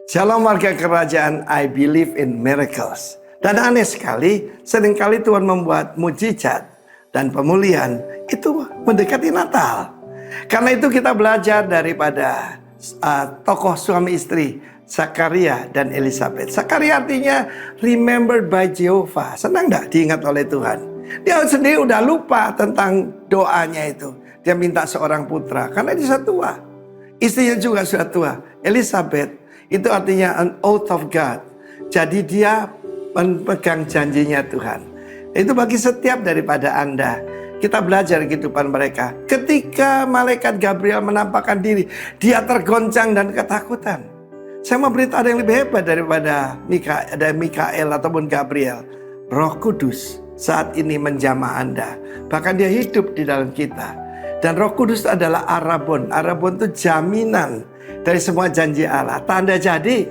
Shalom warga kerajaan, I believe in miracles. Dan aneh sekali, seringkali Tuhan membuat mujizat dan pemulihan itu mendekati Natal. Karena itu kita belajar daripada tokoh suami istri, Zakaria dan Elizabeth. Zakaria artinya remembered by Jehovah. Senang gak diingat oleh Tuhan? Dia sendiri udah lupa tentang doanya itu. Dia minta seorang putra karena dia sudah tua. Istrinya juga sudah tua. Elizabeth itu artinya an oath of God. Jadi dia memegang janjinya Tuhan. Itu bagi setiap daripada Anda. Kita belajar kehidupan mereka. Ketika malaikat Gabriel menampakkan diri, dia tergoncang dan ketakutan. Saya mau berita ada yang lebih hebat daripada Mikael ataupun Gabriel. Roh Kudus saat ini menjamah Anda. Bahkan dia hidup di dalam kita. Dan Roh Kudus adalah Arabon. Arabon itu jaminan dari semua janji Allah. Tanda jadi.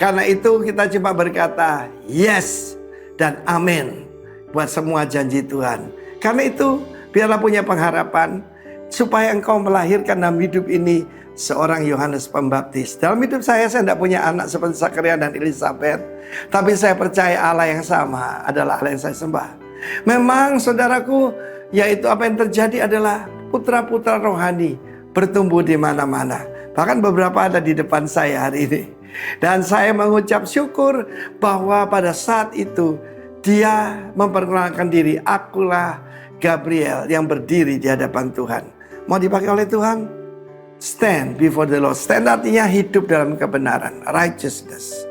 Karena itu kita cuma berkata yes dan amin buat semua janji Tuhan. Karena itu biarlah punya pengharapan supaya engkau melahirkan dalam hidup ini seorang Yohanes Pembaptis. Dalam hidup saya tidak punya anak seperti Zakaria dan Elizabeth. Tapi saya percaya Allah yang sama adalah Allah yang saya sembah. Memang saudaraku, yaitu apa yang terjadi adalah putra-putra rohani bertumbuh di mana-mana. Bahkan beberapa ada di depan saya hari ini. Dan saya mengucap syukur bahwa pada saat itu dia memperkenalkan diri. Akulah Gabriel yang berdiri di hadapan Tuhan. Mau dipakai oleh Tuhan? Stand before the Lord. Stand artinya hidup dalam kebenaran, righteousness.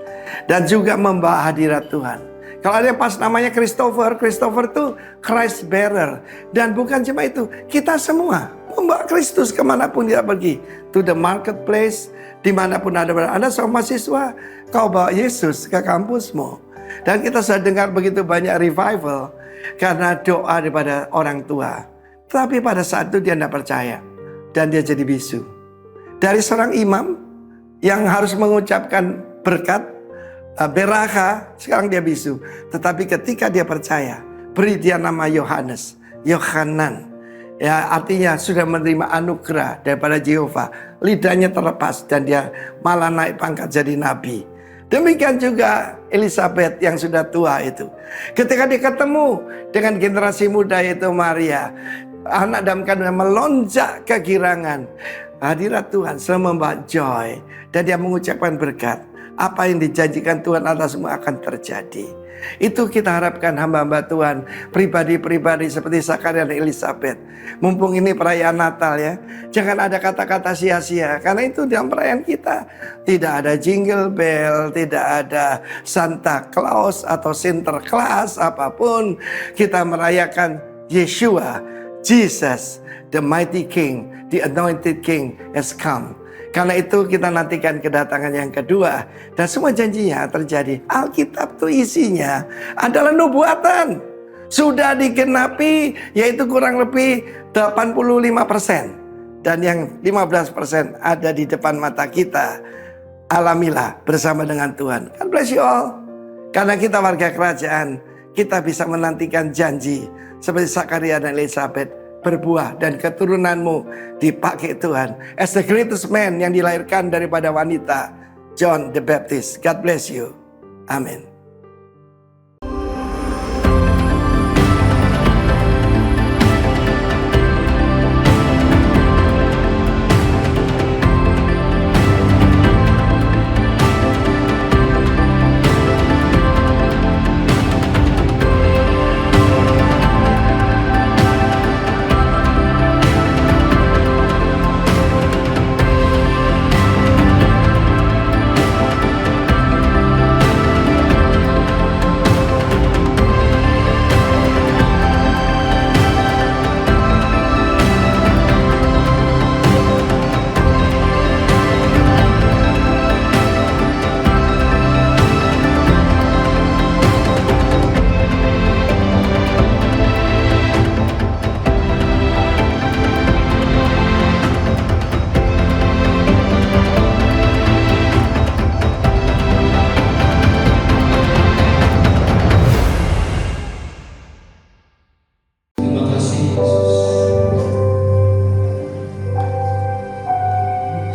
Dan juga membawa hadirat Tuhan. Kalau ada yang pas namanya Christopher itu Christ bearer. Dan bukan cuma itu, kita semua membawa Kristus kemanapun kita pergi. To the marketplace, dimanapun Anda seorang mahasiswa, kau bawa Yesus ke kampusmu. Dan kita sudah dengar begitu banyak revival karena doa daripada orang tua. Tapi pada saat itu dia tidak percaya. Dan dia jadi bisu. Dari seorang imam yang harus mengucapkan berkat, beraka, sekarang dia bisu. Tetapi ketika dia percaya, beri dia nama Yohanes, Yohanan. Ya, artinya sudah menerima anugerah daripada Jehovah. Lidahnya terlepas dan dia malah naik pangkat jadi nabi. Demikian juga Elizabeth yang sudah tua itu. Ketika dia ketemu dengan generasi muda yaitu Maria, anak dalam kandungan melonjak kegirangan. Hadirat Tuhan selalu membawa joy. Dan dia mengucapkan berkat. Apa yang dijanjikan Tuhan atas semua akan terjadi. Itu kita harapkan hamba-hamba Tuhan. Pribadi-pribadi seperti Zakaria dan Elizabeth. Mumpung ini perayaan Natal ya. Jangan ada kata-kata sia-sia. Karena itu dalam perayaan kita. Tidak ada jingle bell. Tidak ada Santa Claus atau Sinterklaas. Apapun. Kita merayakan Yeshua. Jesus. The mighty King. The anointed King has come. Karena itu kita nantikan kedatangan yang kedua. Dan semua janjinya terjadi. Alkitab itu isinya adalah nubuatan. Sudah digenapi yaitu kurang lebih 85%. Dan yang 15% ada di depan mata kita. Alamilah bersama dengan Tuhan. God bless you all. Karena kita warga kerajaan, kita bisa menantikan janji. Seperti Zakaria dan Elizabeth. Berbuah dan keturunanmu dipakai Tuhan. As the greatest man yang dilahirkan daripada wanita, John the Baptist. God bless you. Amin.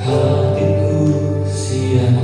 Hatiku siap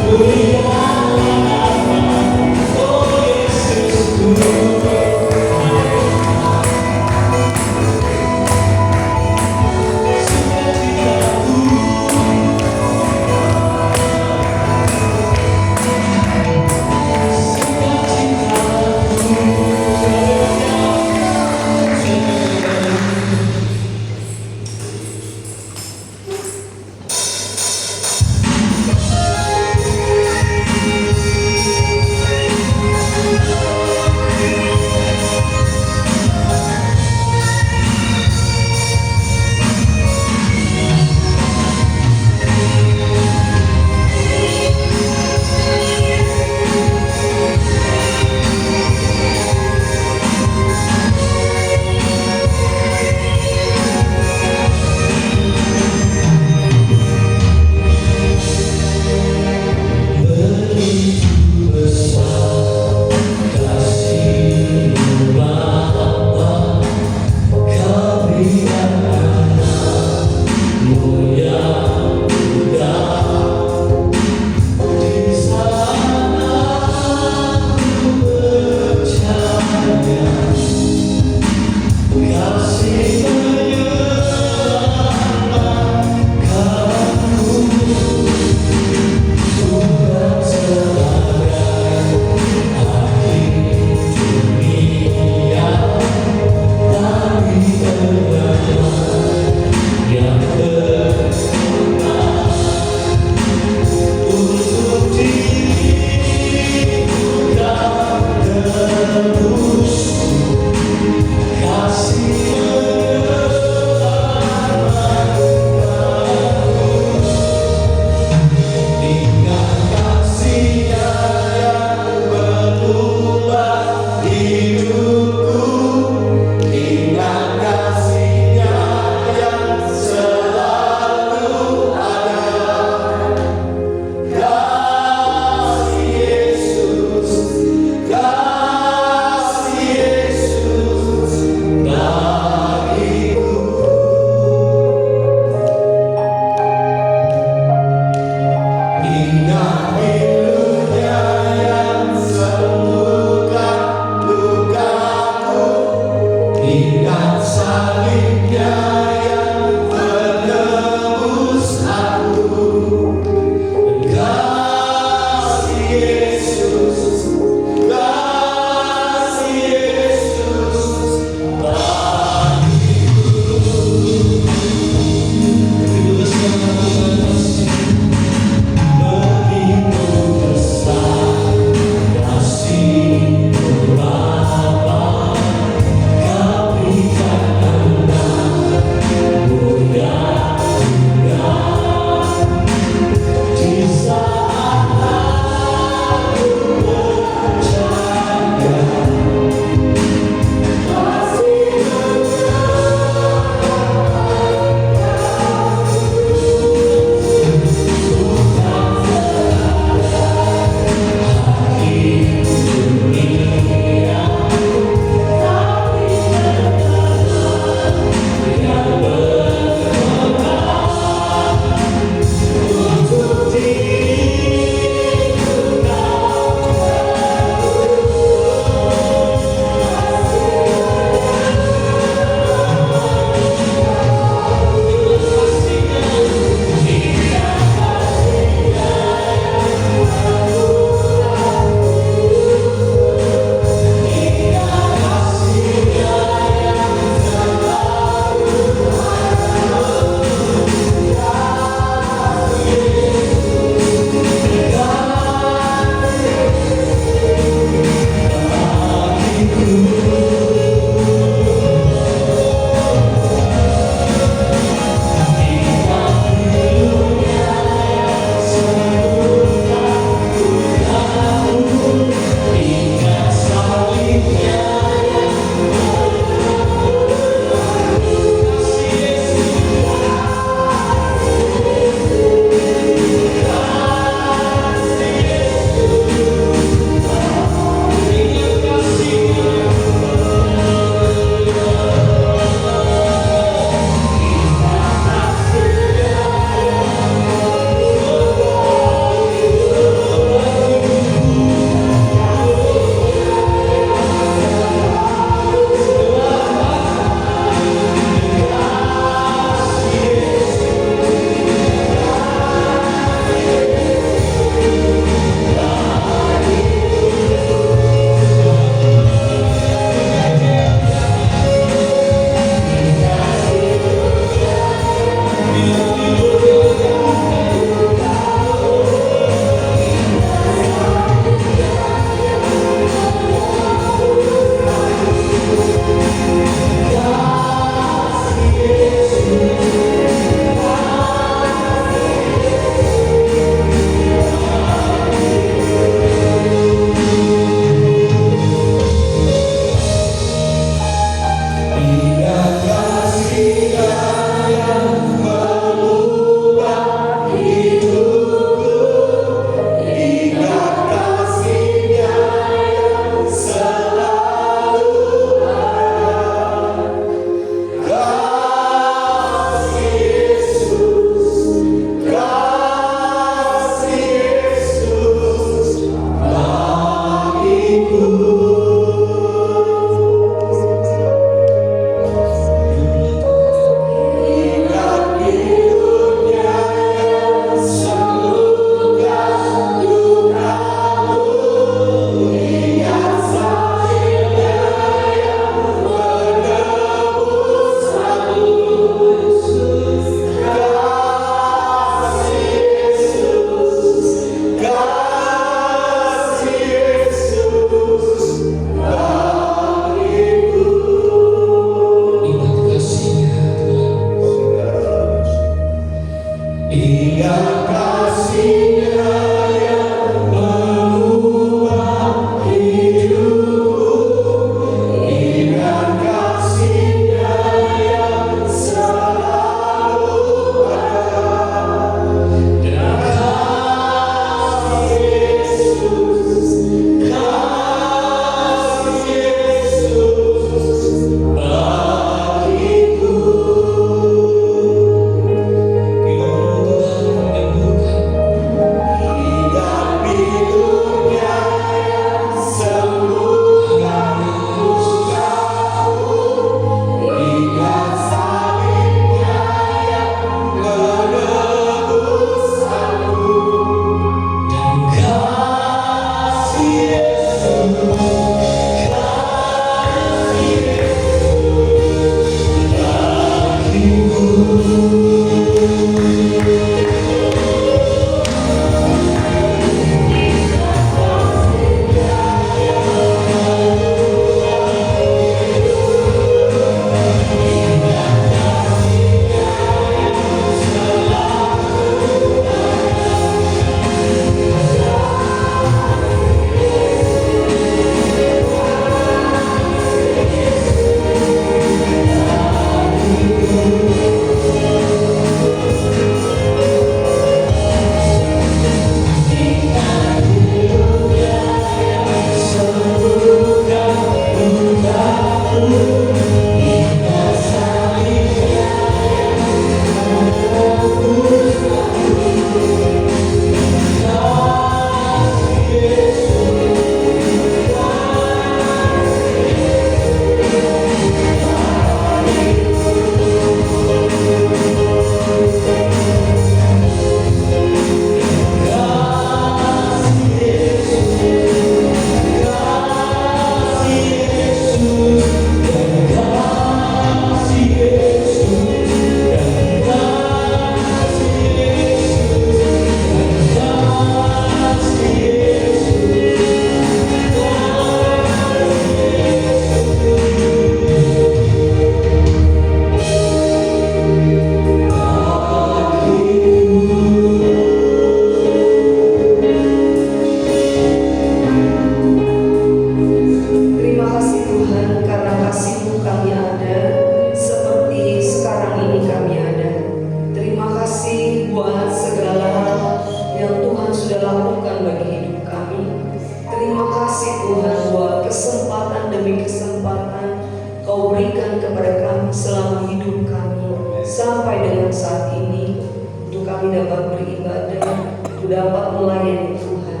melayani Tuhan.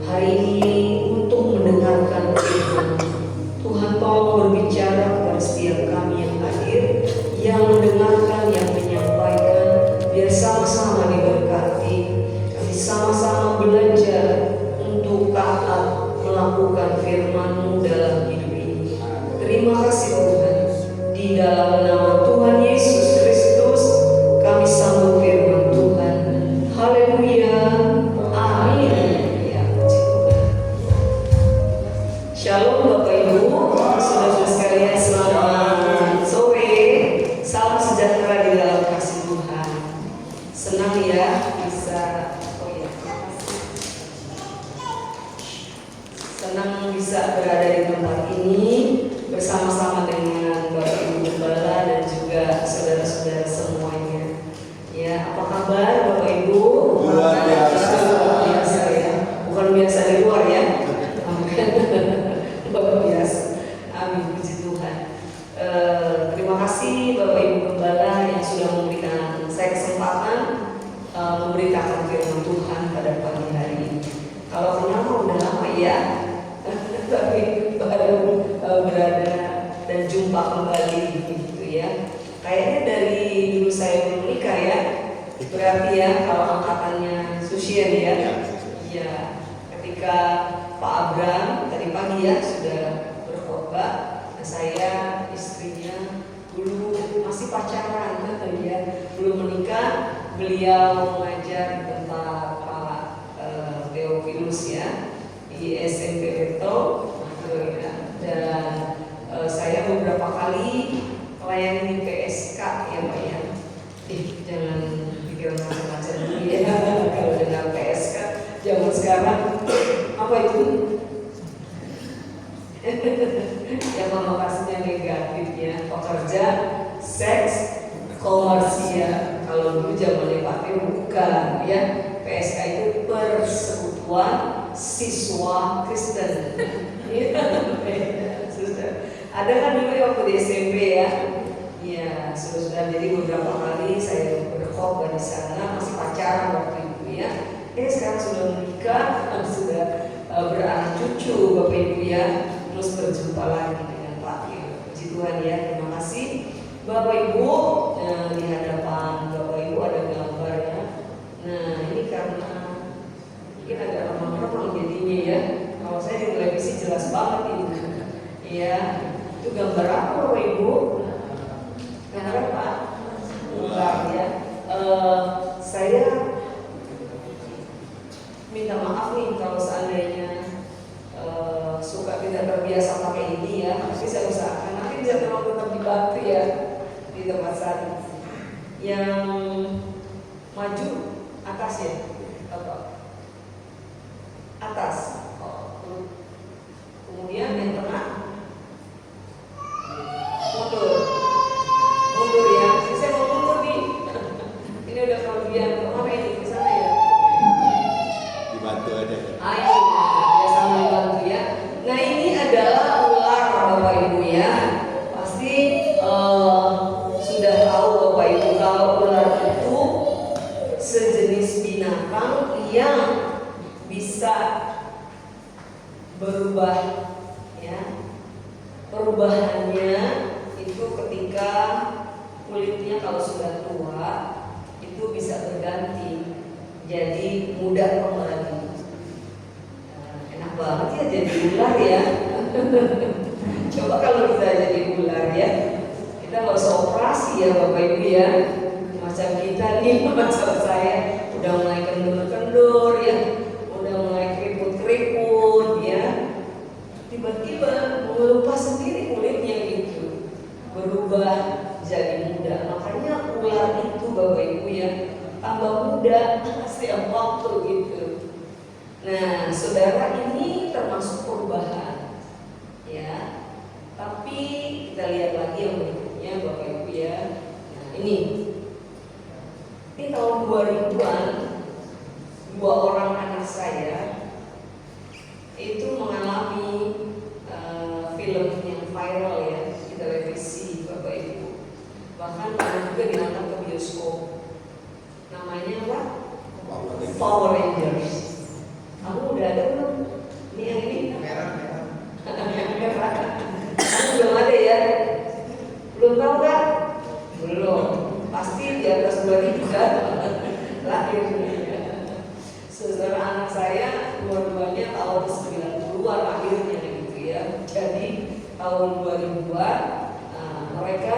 Hari ini untuk mendengarkan firman Tuhan, tolong berbicara kepada setiap kami yang hadir, yang mendengarkan, yang menyampaikan. Biar sama-sama diberkati. Kami sama-sama belajar untuk taat melakukan firman-Mu dalam hidup ini. Terima kasih Tuhan. Di dalam nama Tuhan Yesus Kristus kami sambut firman Tuhan. Haleluya. Amin. Ya, puji Tuhan. Shalom Bapak Ibu, saudara-saudara sekalian, selamat sore. Salam sejahtera di dalam kasih Tuhan. Senang ya senang bisa berada di tempat ini bersama-sama dengan Bapak Ibu Gembala dan juga saudara-saudara semuanya. Ya, apa kabar Bapak Ibu? Luar biasa. Luar biasa ya. Bukan biasa di luar ya. Luar biasa. Amin, puji Tuhan. Terima kasih Bapak Ibu Gembala yang sudah memberikan saya kesempatan memberitakan firman Tuhan pada pagi hari ini. Kalau kenal udah lama ya, tapi baru berada dan jumpa kembali gitu ya. Kayaknya dari dulu saya belum menikah ya. Berarti ya kalau angkatannya Susian ya. Ya, ketika Pak Abraham tadi pagi ya sudah berkhotbah, nah saya istrinya dulu masih pacaran ya, belum menikah. Beliau mengajar di tempat Pak Theophilus ya di SMP Beto dan saya beberapa kali melayani di PSK ya Pak ya. Jangan pikir macam-macam dulu ya kalau dengan PSK zaman sekarang apa itu yang konotasinya negatif ya, pekerja seks komersial. Kalau dulu zamannya Pak Teo bukan ya, PSK itu persekutuan siswa Kristen. Ada kan dulu waktu di SMP ya. Ya, sudah jadi beberapa kali saya berkhotbah di sana, masih pacaran waktu itu ya. Sekarang sudah menikah, sudah beranak cucu Bapak Ibu ya. Terus berjumpa lagi dengan Pak Teo. Puji Tuhan ya, terima kasih Bapak Ibu. Di hadapan Bapak Ibu ada gambarnya. Nah, ini karena mungkin agak remang-remang jadinya ya. Kalau saya di televisi jelas banget ini. Ya, itu gambar apa Bapak Ibu? Gambar apa? Ular ya. Saya minta maaf nih kalau seandainya suka tidak terbiasa pakai ini ya. Tapi saya usahakan nanti bisa tetap dibantu ya di tempat saya. Yang maju atas ya, atas. Kemudian yang tengah mundur ya. Saya mau mundur nih. Ini udah kelebihan kemana ini ke sana ya? Dibantu aja. Ayo, ya sama dibantu ya. Nah ini adalah ular Bapak Ibu ya. Pasti sudah tahu Bapak Ibu kalau ular itu sejenis binatang yang bisa berubah ya. Perubahannya itu ketika kulitnya kalau sudah tua itu bisa berganti jadi muda kembali. Enak banget ya jadi ular ya. Coba kalau kita jadi ular ya, kita nggak usah operasi ya Bapak Ibu ya. Macam kita nih, macam saya udah mulai kendur-kendur ya, udah mulai keriput-keriput ya. Tiba-tiba mengelupas sendiri kulitnya gitu, berubah jadi muda. Makanya ular itu Bapak Ibu ya tambah muda setiap waktu gitu. Nah, saudara, ini termasuk perubahan ya. Tapi kita lihat lagi yang berikutnya Bapak Ibu ya. Nah, ini tahun 2000-an dua orang anak saya itu mengalami film yang viral ya di televisi Bapak Ibu. Bahkan pernah juga diantar ke bioskop. Namanya apa? Power Rangers. tahun 90-an akhirnya gitu ya. Jadi tahun 2000-an mereka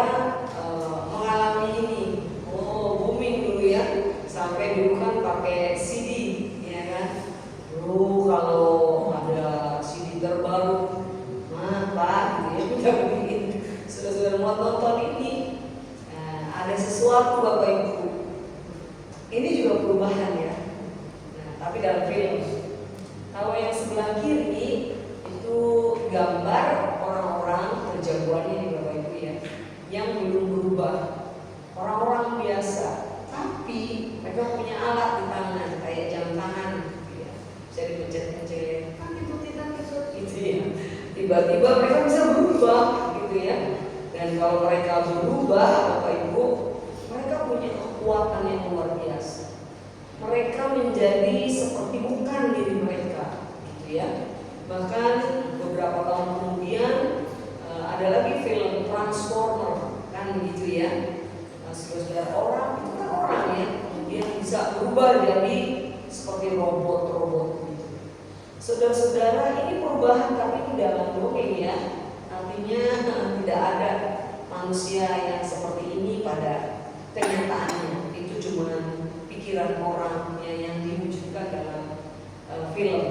mengalami ini. Booming dulu ya. Sampai dulu kan pakai CD, ya kan. Dulu kalau ada CD terbaru, Pak, gitu ya, kita bikin sudah mau nonton ini. Ada sesuatu Bapak Ibu. Ini juga perubahan ya. Nah, tapi dalam film. Kalau yang sebelah kiri itu gambar orang-orang terjagoannya nih Bapak Ibu ya, yang belum berubah. Orang-orang biasa, tapi mereka punya alat di tangan kayak jam tangan, gitu ya. Bisa dipencet-pencet, gitu ya. Tiba-tiba mereka bisa berubah, gitu ya. Dan kalau mereka berubah, Bapak Ibu, mereka punya kekuatan yang luar biasa. Mereka menjadi seperti bukan diri mereka, gitu ya. Bahkan beberapa tahun kemudian ada lagi film Transformer, kan gitu ya. Saudara orang itu kan orang ya, kemudian bisa berubah jadi seperti robot-robot gitu. Saudara-saudara, ini perubahan tapi tidak dongeng ya. Artinya tidak ada manusia yang seperti ini pada kenyataannya. Itu cuma pikiran orang yang diwujudkan dalam film.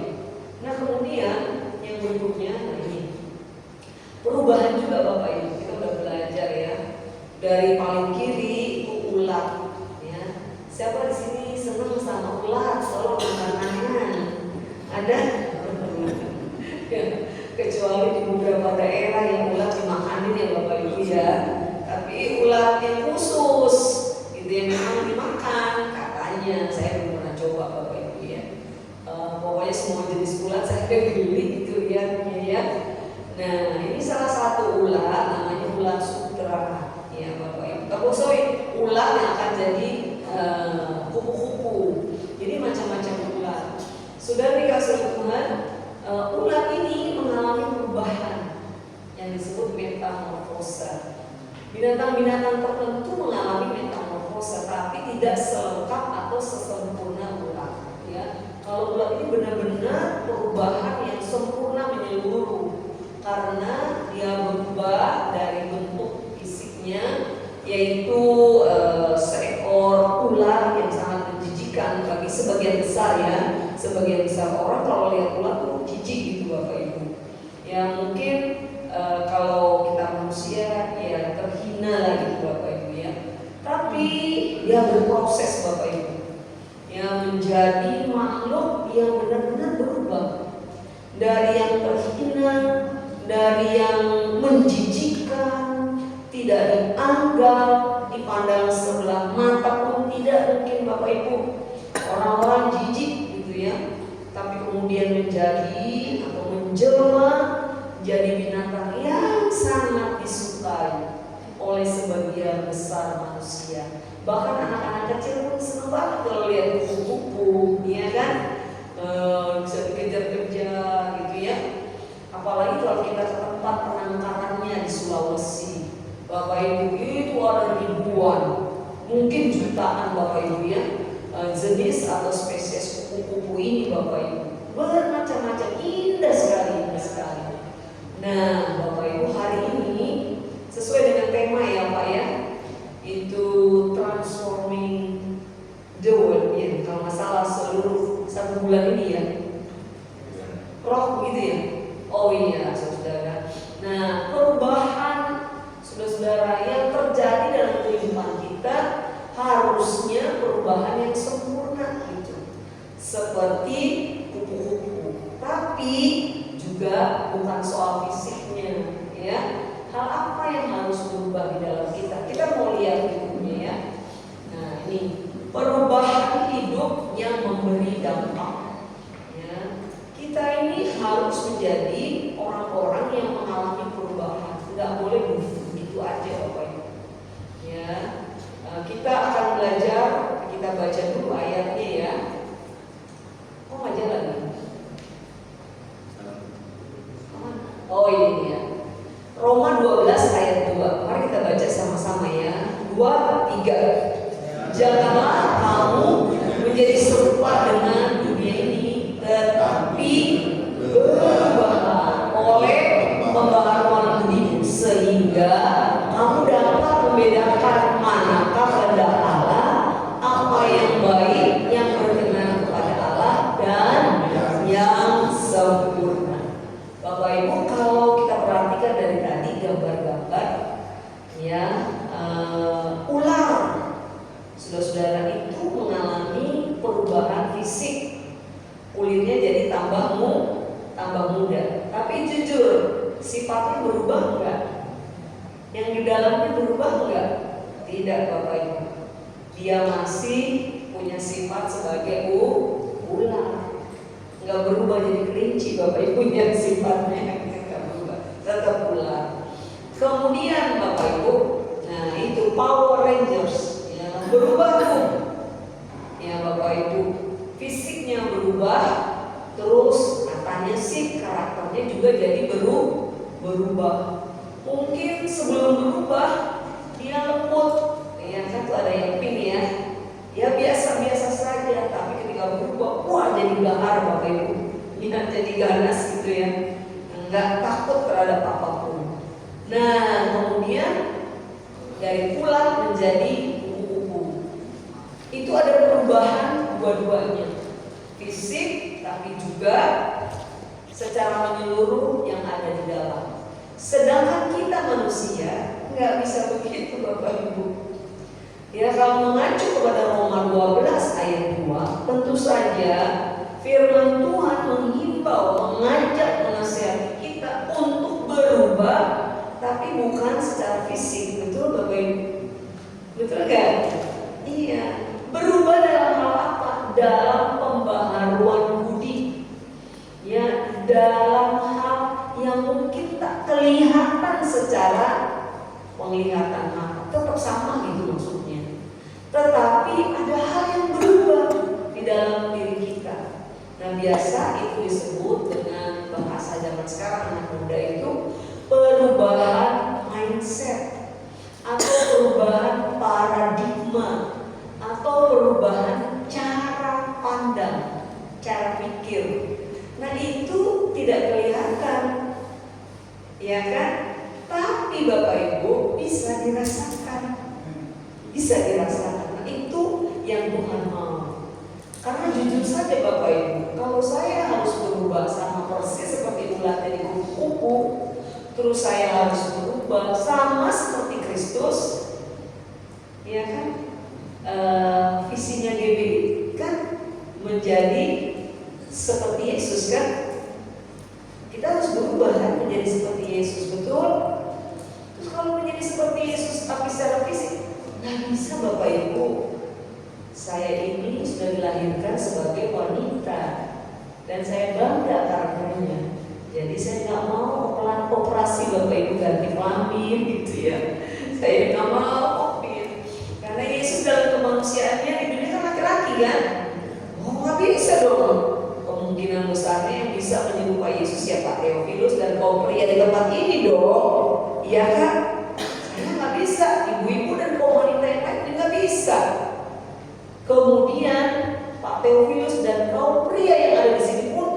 Nah kemudian yang berikutnya, nah ini perubahan juga Bapak Ibu, kita udah belajar ya. Dari paling kiri itu ulat, ya. Siapa di sini senang sama ulat? Selalu makanan ada, kecuali di beberapa daerah yang ulat dimakanin ya Bapak Ibu ya. Tapi ulat yang khusus, itu yang memang dimakan katanya. Saya belum pernah coba Bapak Ibu ya. Pokoknya semua jenis ulat saya beli gitu ya. Nah ini salah satu ulat namanya ulat sutra. Ya Bapak Ibu, ulat yang akan jadi kupu-kupu. Jadi macam-macam ulat. Sudah dikasih Tuhan, ulat ini mengalami perubahan yang disebut metamorfosa. Binatang-binatang tertentu mengalami metamorfosa, tapi tidak selengkap atau sesempurna ulat. Ya, kalau ulat ini benar-benar perubahan yang sempurna menyeluruh, karena dia berubah dari bentuk yaitu seekor ular yang sangat menjijikan bagi sebagian besar ya. Sebagian besar orang kalau lihat ular tuh jijik gitu Bapak Ibu. Ya mungkin kalau kita manusia ya terhina lah gitu Bapak Ibu ya. Tapi dia berproses Bapak Ibu, yang menjadi makhluk yang benar-benar berubah dari yang terhina, dari yang menjijikkan, tidak dianggap, dipandang sebelah mata pun tidak mungkin Bapak Ibu. Orang-orang jijik gitu ya, tapi kemudian menjadi atau menjelma jadi binatang yang sangat disukai oleh sebagian besar manusia. Bahkan anak-anak kecil pun senang banget kalau lihat kupu-kupu, ya kan? Bisa dikejar-kejar gitu ya. Apalagi kalau kita ke tempat penangkarannya di Sulawesi, Bapak Ibu, itu ada ribuan, mungkin jutaan Bapak Ibu ya, jenis atau spesies kupu-kupu ini Bapak Ibu. Bermacam-macam, indah sekali. Nah Bapak Ibu, hari ini sesuai dengan tema ya Pak ya, itu transforming the world ya, kalau nggak salah seluruh 1 bulan ini ya, roh gitu ya. Oh iya saudara. Nah perubahan saudara yang terjadi dalam kehidupan kita harusnya perubahan yang sempurna gitu, seperti kupu-kupu. Tapi juga bukan soal fisiknya ya. Hal apa yang harus berubah di dalam kita? Kita mau lihat hidupnya ya. Nah ini perubahan hidup yang memberi dampak ya. Kita ini harus menjadi orang-orang yang mengalami perubahan. Tidak boleh begitu aja Bapak Ibu ya. Kita akan belajar, kita baca dulu ayatnya ya. Oh nggak jalan ya? Oh ini ya, Roma 12 ayat 2. Mari kita baca sama-sama ya. 2, 3. Janganlah kamu menjadi serupa dengan dunia ini, tetapi sifatnya berubah enggak? Yang di dalamnya berubah enggak? Tidak, Bapak Ibu. Dia masih punya sifat sebagai ular. Enggak berubah jadi kelinci, Bapak Ibu, yang sifatnya enggak berubah, tetap ular. Kemudian Bapak Ibu, nah itu Power Rangers, ya, berubah tuh. Ya Bapak Ibu, fisiknya berubah, terus katanya sih karakternya juga jadi berubah. Mungkin sebelum berubah dia lembut, ya kan tuh ada yang pink ya, ya biasa-biasa saja. Tapi ketika berubah, wah jadi gahar Bapak Ibu, ya, jadi ganas gitu ya, nggak takut terhadap apapun. Nah kemudian dari ular menjadi kupu-kupu, itu ada perubahan dua-duanya, fisik tapi juga secara menyeluruh yang ada di dalam. Sedangkan kita manusia nggak bisa begitu Bapak Ibu. Ya kalau mengacu kepada Roma 12 ayat 2, tentu saja firman Tuhan menghimbau, mengajak, menasihati kita untuk berubah, tapi bukan secara fisik, betul Bapak Ibu? Betul kan? Iya. Berubah dalam hal apa? Dalam pembaharuan budi. Ya, dalam hal yang mungkin tak kelihatan secara penglihatan mata, tetap sama gitu maksudnya. Tetapi ada hal yang berubah di dalam diri kita. Nah biasa itu disebut dengan bahasa zaman sekarang anak muda itu perubahan mindset atau perubahan paradigma atau perubahan cara pandang, cara pikir. Nah itu tidak kelihatan, ya kan? Tapi Bapak Ibu bisa dirasakan, bisa dirasakan. Nah, itu yang Tuhan mau. Karena jujur saja Bapak Ibu, kalau saya harus berubah sama persis seperti ular dari kupu-kupu, terus saya harus berubah sama seperti Kristus, ya kan? Visinya GBI kan menjadi seperti Yesus kan? Kita harus berubah kan menjadi seperti Yesus, betul? Terus kalau menjadi seperti Yesus tapi secara fisik nggak bisa Bapak Ibu. Saya ini sudah dilahirkan sebagai wanita dan saya bangga karenanya. Jadi saya nggak mau operasi Bapak Ibu ganti kelamin gitu ya. Saya nggak mau karena Yesus dalam kemanusiaannya di dunia kan laki-laki kan. Oh nggak bisa dong. Kemungkinan besarnya yang bisa menyerupai Yesus ya Pak Theophilus dan kaum pria di tempat ini dong. Iya kan? Saya nggak bisa. Ibu-ibu dan kaum wanita yang lain nggak bisa. Kemudian Pak Theophilus dan kaum pria yang ada di sini pun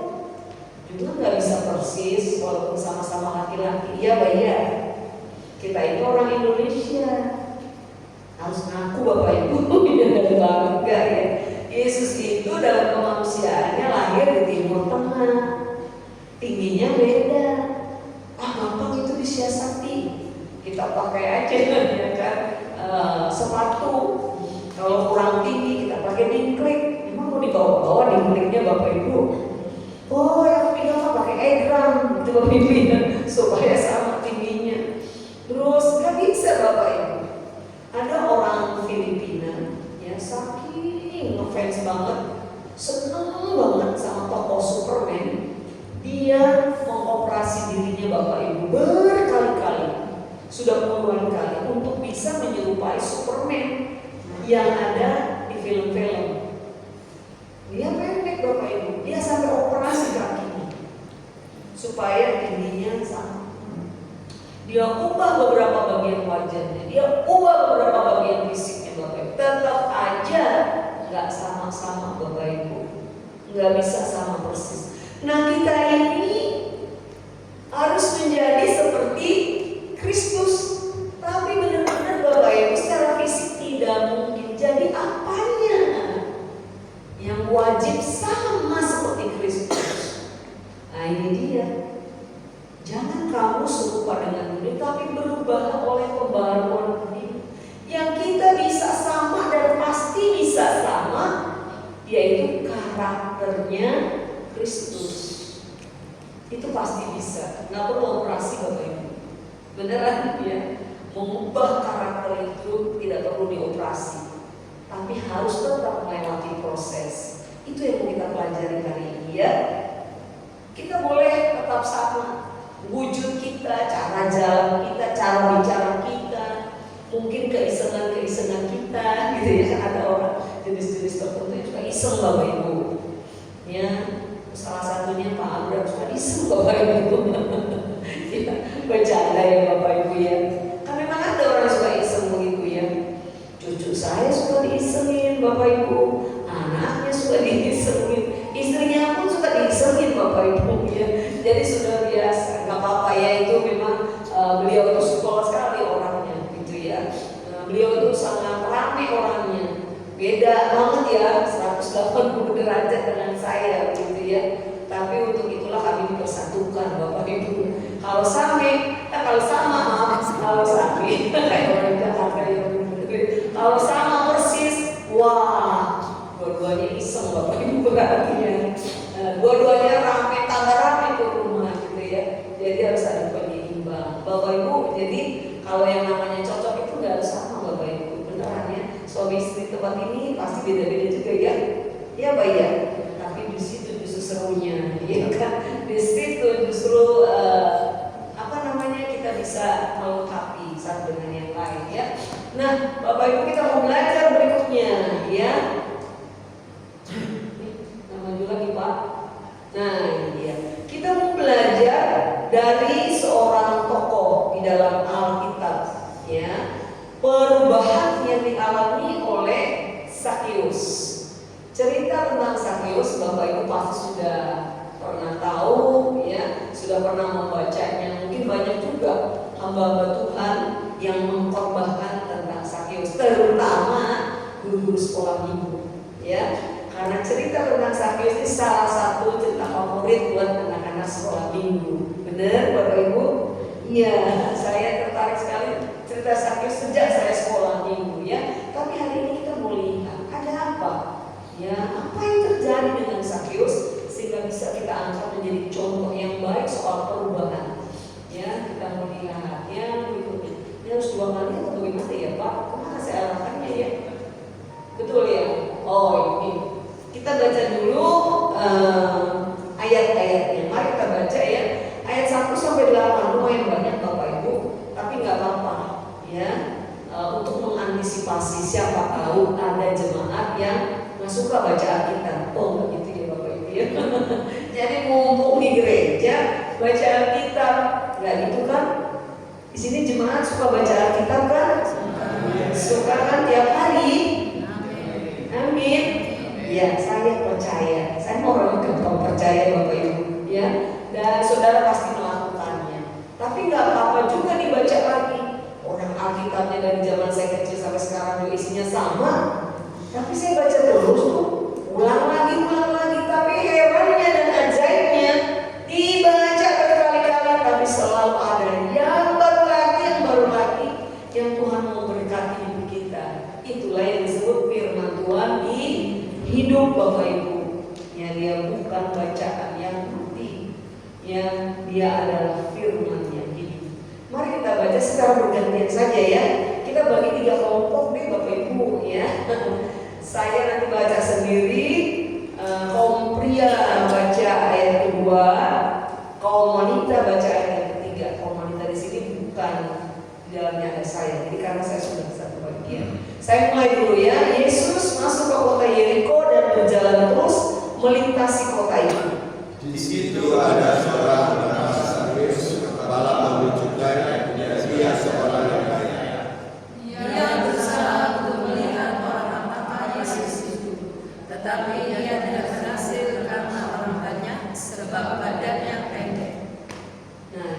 juga nggak bisa persis walaupun sama-sama laki-laki. Iya Pak ya. Kita itu orang Indonesia. Harus ngaku Bapak Ibu dan bangga ya. Yesus itu dalam kemanusiaannya lahir di Timur Tengah, tingginya beda. Gampang itu disiasati. Kita pakai aja ya kan sepatu. Kalau kurang tinggi kita pakai dingklik. Emang mau dibawa-bawa dingkliknya Bapak Ibu? Oh yang pegang pakai egrang itu Bapak Ibu ya, supaya sama tingginya. Terus nggak bisa Bapak Ibu. Ada orang Filipina yang saking ngefans banget, seneng banget sama tokoh Superman. Dia mengoperasi dirinya Bapak Ibu berkali-kali, sudah puluhan kali untuk bisa menyerupai Superman yang ada di film-film. Dia pendek Bapak Ibu, dia sampai operasi kakinya supaya tingginya sama. Dia ubah beberapa bagian wajahnya, dia ubah beberapa bagian fisiknya Bapak Ibu. Tetap aja nggak sama-sama Bapak Ibu, nggak bisa sama persis. Nah kita ini harus menjadi seperti Kristus, tapi benar-benar Bapak Ibu secara fisik tidak mungkin. Jadi apanya yang wajib sama seperti Kristus? Nah ini dia. Jangan kamu serupa dengan dunia, tapi berubah oleh pembaharuan budi. Yang kita bisa sama dan pasti bisa sama, yaitu karakternya Kristus. Itu pasti bisa, nggak perlu operasi Bapak Ibu. Beneran ya, mengubah karakter itu tidak perlu dioperasi, tapi harus tetap melewati proses. Itu yang mau kita pelajari hari ini ya. Kita boleh tetap sama, wujud kita, cara jalan kita, cara bicara kita, mungkin keisengan kita, gitu ya. Ada orang jenis-jenis tertentu yang suka iseng Bapak Ibu. Ya, salah satunya Pak Abraham suka iseng Bapak Ibu. Ya, bercanda ya Bapak Ibu ya. Kan memang ada orang yang suka iseng begitu ya. Cucu saya suka diisengin Bapak Ibu, anaknya suka diisengin, istrinya pun suka diisengin Bapak Ibu ya. Jadi sudah biasa, nggak apa-apa ya, itu memang beliau itu sekolah sekali orangnya gitu ya. Beliau itu sangat ramai orangnya, beda banget ya, 180 derajat dengan saya gitu ya. Tapi untuk itulah kami dipersatukan Bapak Ibu. Kalau kalau sama persis, wah, dua-duanya iseng Bapak Ibu berarti ya. Dua-duanya rame, tambah rame ke rumah gitu ya. Jadi harus ada penyeimbang Bapak Ibu. Jadi kalau yang namanya cocok itu nggak harus sama Bapak Ibu, beneran ya. Suami istri tempat ini pasti beda-beda juga ya. Ya Pak ya. Tapi di situ justru serunya, ya kan? Di situ justru kita bisa melengkapi satu dengan yang lain ya. Nah, Bapak Ibu, kita mau belajar berikutnya ya. Nama juga lagi Pak. Nah, ini dia. Kita mau belajar dari seorang tokoh di dalam Alkitab ya. Perubahan yang dialami oleh Zakheus. Cerita tentang Zakheus Bapak Ibu pasti sudah pernah tahu ya, sudah pernah membacanya. Mungkin banyak juga hamba-hamba Tuhan yang mengkhotbahkan tentang Zakheus, terutama guru-guru sekolah minggu ya. Karena cerita tentang Zakheus ini salah satu cerita favorit buat anak-anak sekolah minggu. Benar Bapak Ibu? Iya, saya tertarik sekali cerita Zakheus sejak saya sekolah minggu ya. Tapi hari ini kita mau lihat ada apa ya, apa yang terjadi dengan Zakheus sehingga bisa kita angkat menjadi contoh yang baik soal perubahan ya. Kita melihat yang berikutnya. Ini harus 2 kali atau bagaimana ya Pak? Kemana saya arahkannya ya? Betul ya? Oh ini kita baca dulu ayat-ayatnya. Mari kita baca ya. Ayat 1 sampai 8 lumayan banyak Bapak Ibu, tapi nggak apa-apa ya. Untuk mengantisipasi siapa tahu ada jemaat yang nggak suka baca Alkitab. Oh begitu ya Bapak Ibu ya. Jadi mumpung di gereja baca Alkitab, nggak gitu kan? Di sini jemaat suka baca Alkitab kan? Suka kan tiap hari? Amin. Ya, saya percaya. Saya mau orang gampang percaya Bapak Ibu ya. Dan saudara pasti melakukannya. Tapi nggak apa-apa juga dibaca lagi. Orang Alkitabnya dari zaman saya kecil sampai sekarang juga isinya sama. Tapi saya baca terus tuh, ulang lagi. Tapi herannya dan ajaibnya dibaca berkali-kali, tapi selalu ada yang baru lagi yang Tuhan mau berkati hidup kita. Itulah yang disebut firman Tuhan di hidup Bapak Ibu. Ya, dia bukan bacaan yang rutin, yang dia adalah firman yang hidup. Mari kita baca secara bergantian saja ya. Kita bagi 3 kelompok deh Bapak Ibu ya. Saya nanti baca sendiri, kaum pria baca ayat kedua, kaum wanita baca ayat yang ketiga. Kaum wanita di sini bukan di dalamnya ada saya, jadi karena saya sudah satu bagian. Saya mulai dulu ya. Yesus masuk ke kota Yeriko dan berjalan terus melintasi kota itu. Di situ ada seorang bernama Zakheus, kepala pembeli cukai, dia seorang yang kaya. Dia berusaha untuk melihat orang apa Yesus itu, tetapi dia tidak berhasil karena orang banyak, sebab badannya pendek. Nah,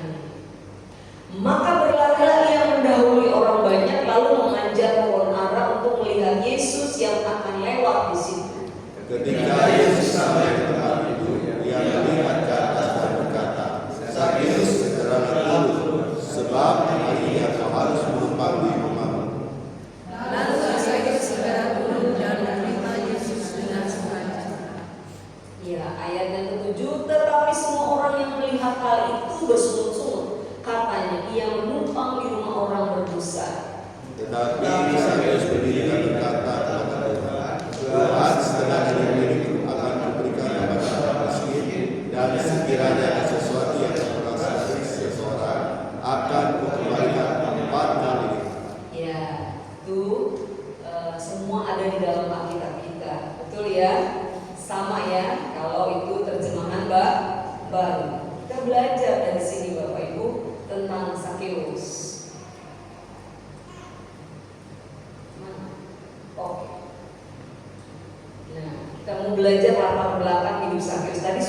maka berlarilah ia mendahului orang banyak, lalu memanjat pohon ara untuk melihat Yesus yang akan lewat di situ. Ketika Yesus sampai ke tempat itu, dia melihat ke atas dan berkata, Zakheus, segeralah dulu, sebab hari ini kau harus menumpang di rumahmu. Lalu Zakheus segera turun dan menerima Yesus dengan sukacita. Ya, ayat yang ke-7, tetapi sekiranya ada sesuatu yang kurang dari seseorang, akan kukembalikan 4 kali lipat. Ya, itu semua ada di dalam Alkitab kita, betul ya? Sama ya, kalau itu terjemahan baru. Kita belajar dari sini Bapak Ibu tentang Sakeus. Oke. Nah, kita mau belajar latar belakang hidup Sakeus. Tadi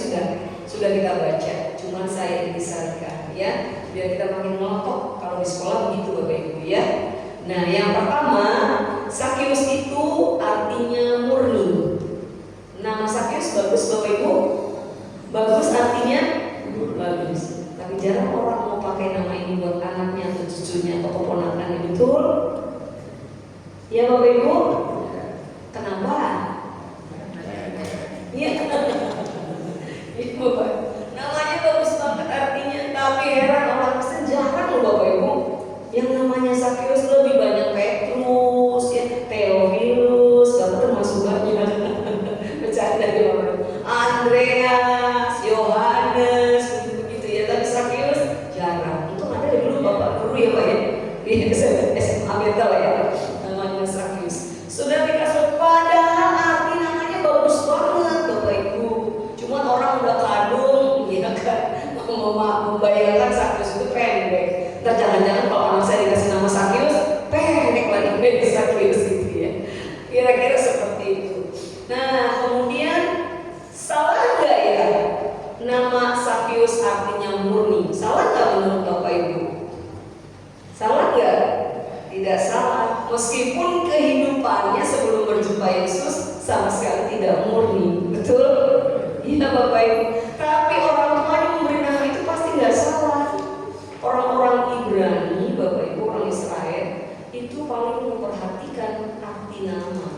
sudah kita baca, cuman saya dibesarkan ya, biar kita makin melotot. Kalau di sekolah begitu Bapak Ibu ya. Nah, yang pertama, Sakeus itu artinya murni. Nama Sakeus bagus Bapak Ibu? Bagus artinya bagus. Tapi jarang orang mau pakai nama ini buat anaknya atau cucunya atau keponakannya, betul? Ya Bapak Ibu? Kenapa? Iya. Itu Bapak. Namanya bagus banget artinya, tapi heran orang Kristen jarang loh Bapak Ibu. Yang namanya Sakeus lebih banyak Petrus, ya, Theophilus, kalau termasuk banyak. Bercanda ya Bapak Ibu. Andreas, Yohanes, begitu ya. Tapi Sakeus jarang. Itu ada dulu Bapak guru ya Pak ya. Di SMA Beta lah ya. Namanya Sakeus. Sudah dikasih padahal arti namanya bagus banget Bapak Ibu. Cuma orang udah kadung, ya kan, membayangkan Sakeus itu pendek. Ntar jangan-jangan kalau anak saya dikasih nama Sakeus, pendek lagi dari Sakeus gitu ya. Kira-kira seperti itu. Nah, kemudian salah nggak ya nama Sakeus artinya murni? Salah nggak menurut Bapak Ibu? Salah nggak? Tidak salah. Meskipun kehidupannya sebelum berjumpa Yesus sama sekali tidak murni, betul? Iya Bapak Ibu. Tapi orang tuanya memberi nama itu pasti nggak salah. Orang-orang Ibrani, Bapak Ibu, orang Israel itu paling memperhatikan arti nama.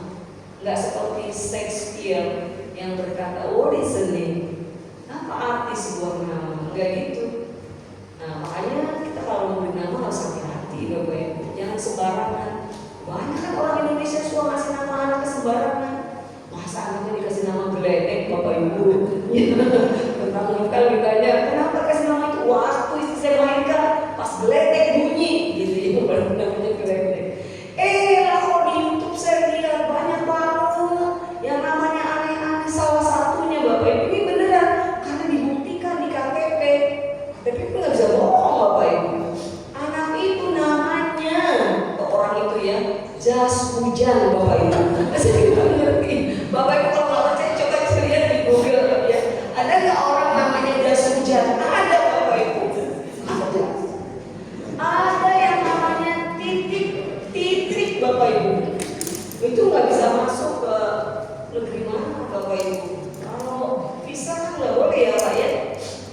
Nggak seperti Shakespeare yang berkata, what is a name? Apa arti sebuah nama? Nggak gitu. Nah, makanya kita kalau memberi nama harus hati-hati Bapak Ibu. Jangan sembarangan. Banyak kan orang Indonesia suka ngasih nama anaknya sembarangan. Masa anaknya dikasih nama geledek Bapak Ibu? Tentang nikah ditanya, kenapa kasih nama itu? Waktu istri saya melahirkan, pas geledek bunyi gitu ya, baru namanya geledek. Kalau di YouTube saya lihat banyak banget yang namanya aneh-aneh. Salah satunya Bapak Ibu, ini beneran karena dibuktikan di KTP. KTP itu nggak bisa bohong Bapak Ibu. Anak itu namanya orang itu ya jas hujan Bapak Ibu. Saya tidak ngerti. Bapak Ibu kalau nggak percaya coba lihat di Google ya. Ada nggak orang namanya jas hujan? Ada Bapak Ibu. Ada. Ada yang namanya titik Bapak Ibu. Itu nggak bisa masuk ke negeri mana Bapak Ibu. Kalau visa kan nggak boleh ya Pak ya.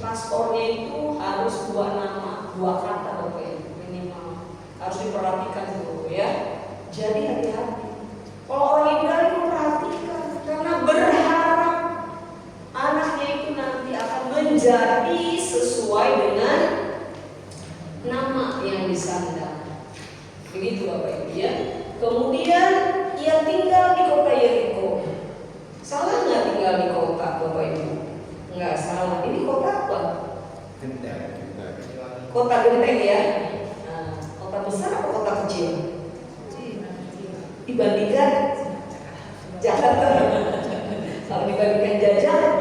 Paspornya itu harus 2 nama, 2 kata Bapak Ibu minimal. Harus diperhatikan dulu ya. Jadi hati-hati. Kalau orang Ibrani memperhatikan karena berharap anaknya itu nanti akan menjadi sesuai dengan nama yang disandang. Begitu Bapak Ibu ya. Kemudian ia tinggal di kota Yeriko. Salah nggak tinggal di kota Bapak Ibu? Nggak salah. Ini kota apa? Kota genteng ya. Nah, kota besar atau kota kecil? Dibandingkan Jakarta. Kalau dibandingkan Jajah,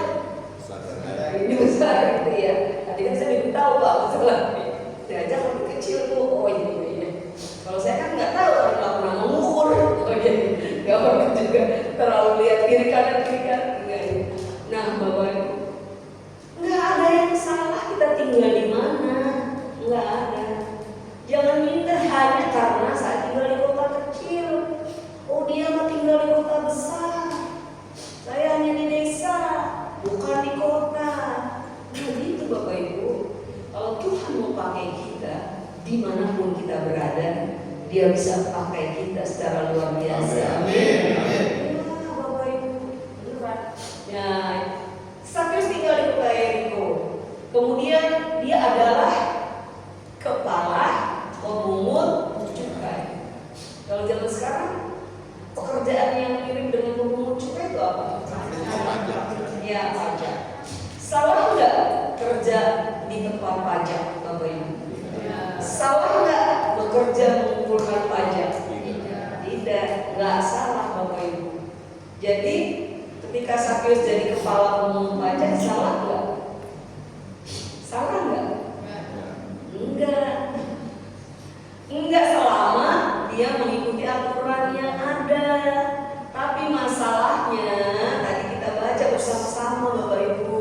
ini besar gitu ya. Tadi kan saya belum tahu Pak masalah Jajah lebih kecil tuh. Oh ini. Kalau saya kan nggak tahu, orang nggak pernah mengukur. Oh iya, nggak pernah juga terlalu lihat kiri kanan. Nah Bapak Ibu, nggak ada yang salah kita tinggal di mana, nggak ada. Jangan minder hanya karena saya tinggal di kota kecil. Oh dia mah tinggal di kota besar. Saya hanya di desa, bukan di kota. Nah gitu Bapak Ibu. Kalau Tuhan mau pakai kita, dimanapun kita berada, Dia bisa pakai kita secara luar biasa. Amin. Ya Bapak Ibu, beneran. Ya, Sakeus tinggal di kota Yeriko. Kemudian dia adalah kepala pemungut cukai. Kalau zaman sekarang pekerjaan yang mirip dengan pemungut cukai itu apa? Ya pajak. Salah enggak bekerja di tempat pajak, Bapak Ibu? Salah nggak bekerja mengumpulkan pajak? Tidak, nggak salah Bapak Ibu. Jadi ketika Sakyus jadi kepala pemungut pajak, salah nggak? Salah nggak? Enggak. Enggak selama dia mengikuti aturan yang ada. Tapi masalahnya tadi kita baca bersama-sama Bapak Ibu,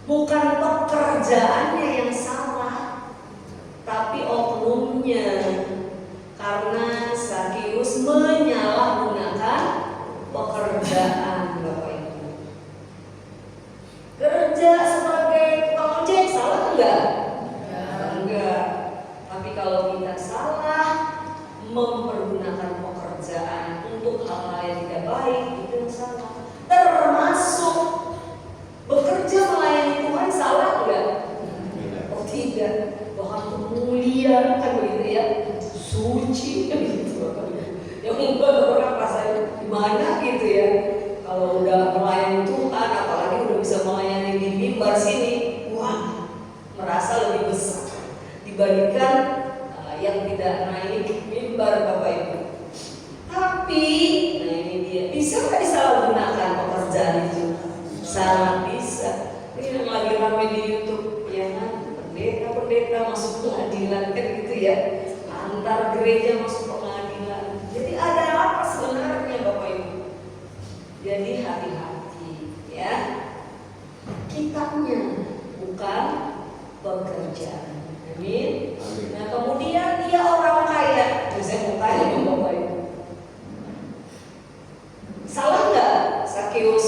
bukan pekerjaannya yang salah, tapi oknumnya. Karena Sakyus menyalahgunakan pekerjaan Bapak Ibu. Kerja sebagai tukang ojek salah enggak? Enggak. Tapi kalau kita salah mempergunakan pekerjaan untuk hal-hal yang tidak baik, itu yang salah. Termasuk bekerja melayani Tuhan, salah enggak? Oh tidak. Bahkan mulia kan begitu ya, suci kan gitu. Yang membuat orang rasanya gimana gitu ya. Kalau udah melayani Tuhan, apalagi udah bisa melayani di mimbar sini, wah, merasa lebih besar dibandingkan yang tidak naik mimbar Bapak Ibu. Tapi, nah ini dia, bisa nggak disalahgunakan pekerjaan itu? Sangat bisa. Ini yang lagi ramai di YouTube, ya kan? Pendeta masuk pengadilan kan gitu ya, antar gereja masuk pengadilan. Jadi ada apa sebenarnya Bapak Ibu? Jadi hati-hati ya, kitanya bukan pekerjaan. Amin. Nah kemudian dia orang kaya. Saya mau tanya nih Bapak Ibu, salah nggak Sakyus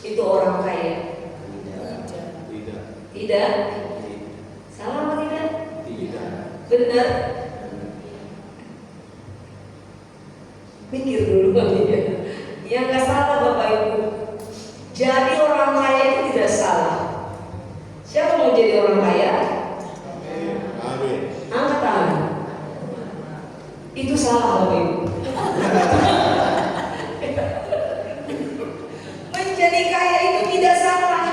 itu orang kaya? Tidak. Salah apa tidak? Tidak. Benar. Pikir dulu ya. Yang nggak salah Bapak Ibu. Jadi orang kaya itu tidak salah. Siapa mau jadi orang kaya? Amin. Angkat tangan. Itu salah Bapak Ibu. Menjadi kaya itu tidak salah.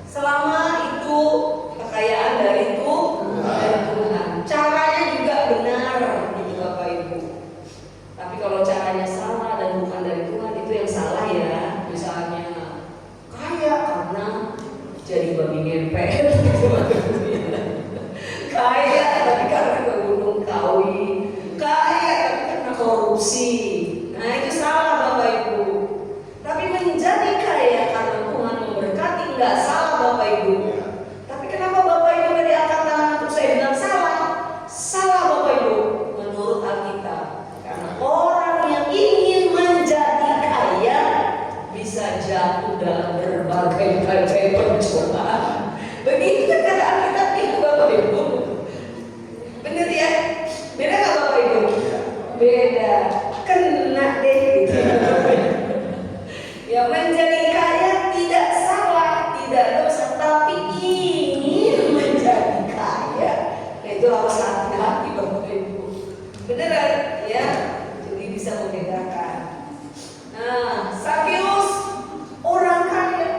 Selama itu kekayaan dari Tuhan. Caranya juga benar gitu Bapak Ibu. Tapi kalau caranya salah dan bukan dari Tuhan, itu yang salah ya. Misalnya kaya karena jadi babi ngepet, kaya tapi karena ke Gunung Kawi, kaya tapi karena korupsi. Nah itu salah Bapak Ibu. Tapi menjadi kaya karena Tuhan memberkati, nggak salah Bapak Ibu. Tapi kenapa Bapak Ibu tadi angkat tangan untuk saya bilang salah? Salah Bapak Ibu menurut Alkitab. Karena orang yang ingin menjadi kaya bisa jatuh dalam berbagai percobaan. Begitu kan Alkitab itu Bapak Ibu. Benar ya? Beda nggak Bapak Ibu? Beda. Kena deh gitu. Ya menjadi kaya tidak salah, tidak dosa, tapi ingin menjadi kaya, nah itu harus hati-hati Bapak Ibu. Beneran ya? Jadi bisa membedakan. Nah, Sakyus orang kaya,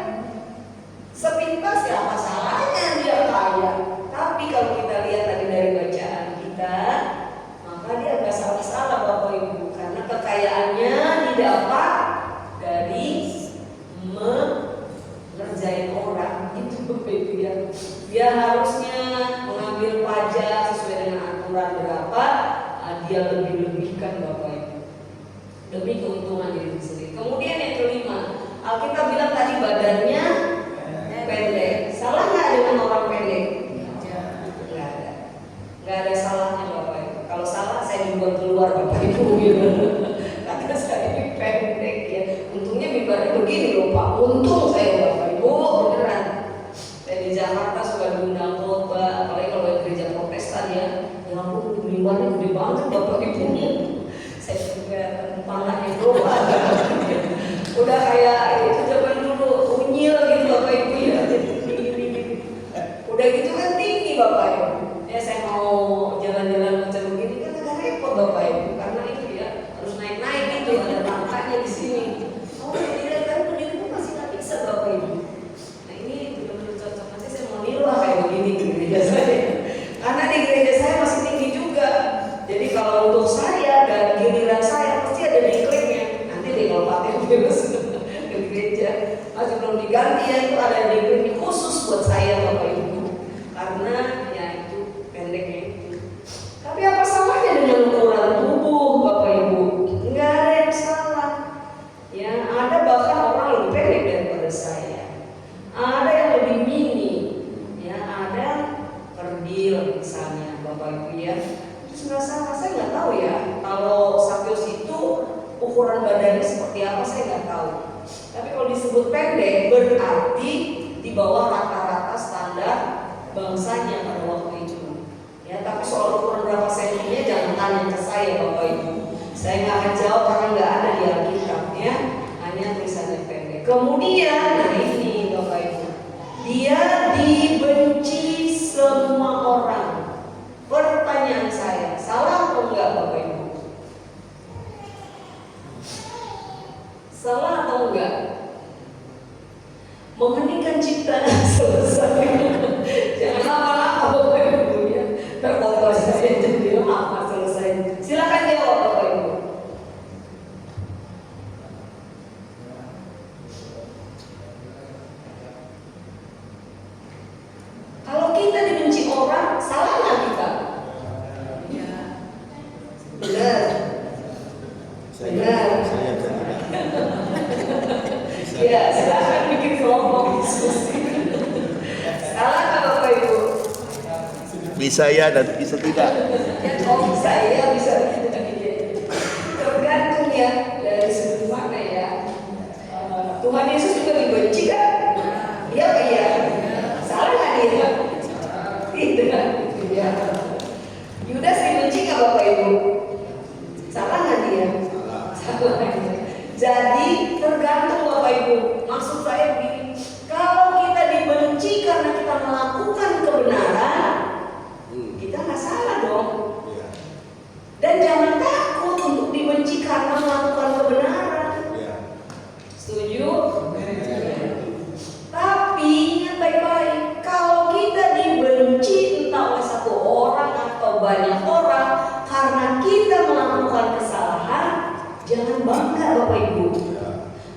sepintas ya apa salahnya dia kaya. Tapi kalau kita lihat tadi dari bacaan kita, maka dia nggak salah-salah Bapak Ibu, karena kekayaannya didapat dari mengerjain orang itu Bapak Ibu ya. Dia harusnya mengambil pajak sesuai dengan aturan berapa, dia lebih-lebihkan Bapak Ibu demi keuntungan diri sendiri. Kemudian yang kelima, Alkitab bilang tadi badannya pendek. Salah nggak dengan orang pendek? Nggak ada. Nggak ada salahnya Bapak Ibu. Kalau salah saya dibuat keluar Bapak Ibu gitu. Karena saya ini pendek ya. Untungnya mimbarnya begini loh Pak. Untung saya Bapak Ibu beneran. Saya di Jakarta suka diundang khotbah, apalagi kalau yang gereja Protestan ya. Ya ampun mimbarnya gede banget Bapak Ibu. Saya juga panahnya doang. Udah kayak itu zaman dulu unyil gitu Bapak Ibu ya. Udah gitu kan tinggi Bapak Ibu. Ya saya mau jalan-jalan macam begini kan agak repot Bapak Ibu, karena itu ya harus naik-naik gitu, ada tangkanya di sini. Oh tidak kan pendiriku masih nggak bisa Bapak Ibu. Nah ini benar-benar cocok. Nanti saya berarti di bawah rata-rata standar bangsanya pada waktu itu. Ya, tapi soal ukuran berapa sentinya jangan tanya ke saya Bapak Ibu. Saya nggak akan jawab karena nggak ada di Alkitab ya, hanya tulisannya pendek. Kemudian, nah ini Bapak Ibu, dia dibenci semua orang. Pertanyaan saya, salah atau enggak Bapak Ibu? Salah atau enggak? Menghentikan ciptaan selesai. Jangan lama-lama Bapak Ibu ya. Bapak saya jadi lama selesai. Silakan jawab Bapak Ibu. Kalau kita dibenci orang, salah nggak kita? Benar. Benar. Saya tidak. Ya, silakan bikin kelompok diskusi. Salah nggak Bapak Ibu? Bisa ya dan bisa tidak. Oh, saya bisa tergantung ya dari sudut mana ya. Tuhan Yesus juga dibenci kan? Iya apa iya? Salah nggak dia? Tidak. Ya. Yudas dibenci nggak Bapak Ibu? Salah nggak dia? Salah. Jadi tergantung Bapak Ibu. Maksud saya begini, kalau kita dibenci karena kita melakukan kebenaran, kita nggak salah dong. Dan jangan takut untuk dibenci karena melakukan kebenaran. Setuju? Tapi ingat baik-baik, kalau kita dibenci entah oleh satu orang atau banyak orang karena kita melakukan kesalahan, jangan bangga Bapak Ibu.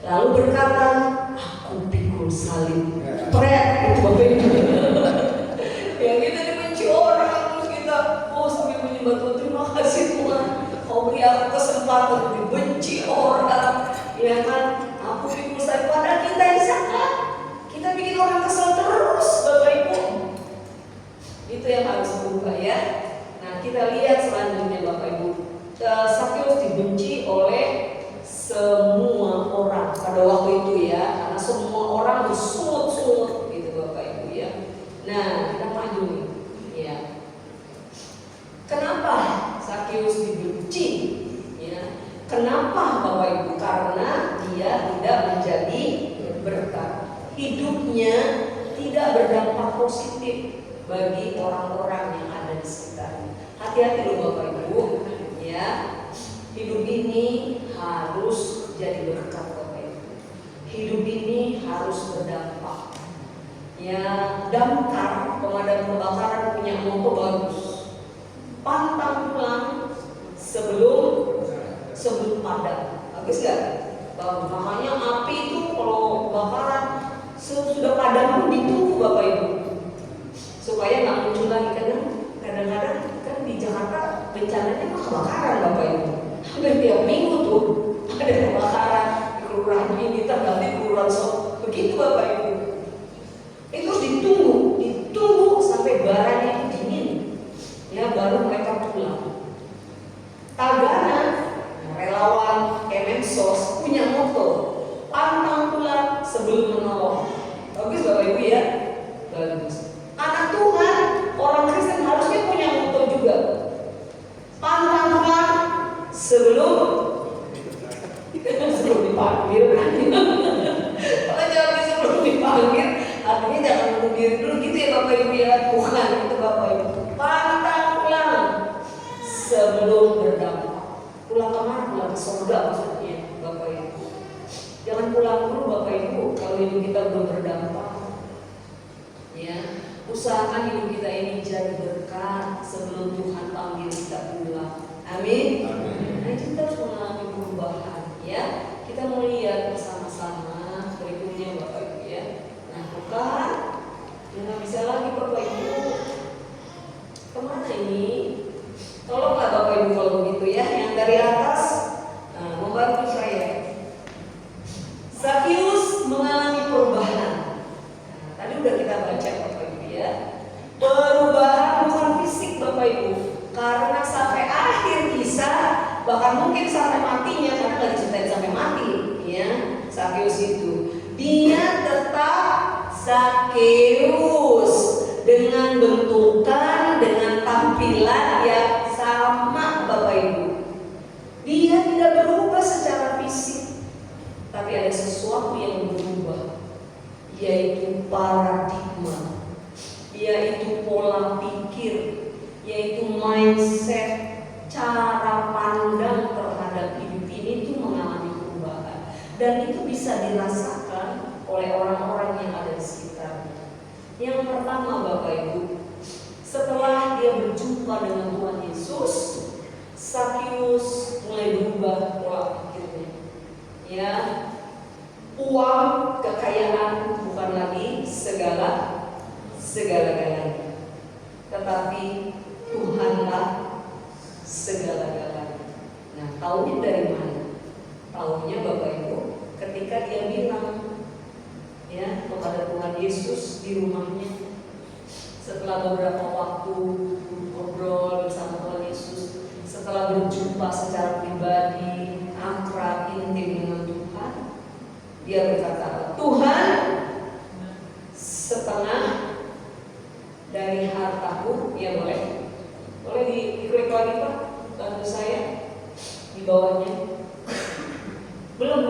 Lalu berkata, aku pikul salib. Pret, itu Bapak Ibu. Ya kita dibenci orang terus kita sambil menyembah Tuhan, terima kasih Tuhan kau beri aku kesempatan dibenci orang, ya kan? Aku pikul salib, padahal kita yang salah. Kita bikin orang kesel terus Bapak Ibu. Itu yang harus berubah ya. Nah kita lihat selanjutnya Bapak Ibu, Sakeus dibenci oleh semua orang pada waktu itu ya, karena semua orang bersungut-sungut gitu Bapak Ibu ya. Nah kita maju nih ya. Kenapa Sakeus dibenci? Ya. Kenapa Bapak Ibu? Karena dia tidak menjadi berkat. Hidupnya tidak berdampak positif bagi orang-orang yang ada di sekitarnya. Hati-hati loh Bapak Ibu ya. Hidup ini harus jadi berkat Bapak Ibu. Hidup ini harus berdampak. Ya, damkar pemadam kebakaran punya moto bagus. Pantang pulang sebelum padam. Bagus gak? Bagus. Makanya api itu kalau bakaran sudah padam pun ditunggu Bapak Ibu, supaya nggak muncul lagi. Kadang-kadang kan di Jakarta bencananya kebakaran Bapak Ibu. Hampir tiap minggu tuh ada kebakaran di kelurahan ini, terganti kelurahan begitu Bapak Ibu. Itu harus ditunggu sampai baranya itu dingin, ya baru mereka pulang. Tagana, relawan Kemensos punya moto, pantang pulang sebelum menolong. Bagus Bapak Ibu ya, bagus. Anak Tuhan, orang Kristen harusnya punya moto juga, pantang pulang sebelum dipanggil. Kalau jawabnya sebelum dipanggil, artinya jangan bunuh diri dulu gitu ya Bapak Ibu ya. Bukan itu Bapak Ibu. Pantang pulang sebelum berdampak. Pulang kemana? Pulang ke surga maksudnya Bapak Ibu. Jangan pulang dulu Bapak Ibu kalau hidup kita belum berdampak. Ya, usahakan hidup kita ini jadi berkat sebelum Tuhan panggil kita pulang. Amin. Nah, kita harus mengalami perubahan ya. Kita mau lihat bersama-sama berikutnya Bapak Ibu ya. Nah, bukan nggak bisa lagi Bapak Ibu. Kemana ini? Tolonglah Bapak Ibu kalau begitu ya. Yang dari atas membantu saya. Sakeus mengalami perubahan. Tadi udah kita baca Bapak Ibu ya. Perubahan bukan fisik Bapak Ibu, karena sampai akhir kisah, bahkan mungkin sampai matinya, karena nggak diceritain sampai mati ya Sakeus itu, dia tetap Sakeus dengan bentukan, dengan tampilan yang sama Bapak Ibu. Dia tidak berubah secara fisik, tapi ada sesuatu yang berubah, yaitu paradigma, yaitu pola pikir, yaitu mindset, cara pandang terhadap hidup ini itu mengalami perubahan. Dan itu bisa dirasakan oleh orang-orang yang ada di sekitarnya. Yang pertama Bapak Ibu, setelah dia berjumpa dengan Tuhan Yesus, Sakeus mulai berubah pola pikirnya. Ya, uang, kekayaan bukan lagi segala-galanya, tetapi Tuhanlah segala-galanya. Nah, taunya dari mana? Taunya Bapak Ibu ketika dia bilang ya kepada Tuhan Yesus di rumahnya, setelah beberapa waktu ngobrol bersama Tuhan Yesus, setelah berjumpa secara pribadi, akrab, intim dengan Tuhan, dia berkata, Tuhan, setengah dari hartaku, ya boleh diklik lagi Pak, bantu saya di bawahnya. Belum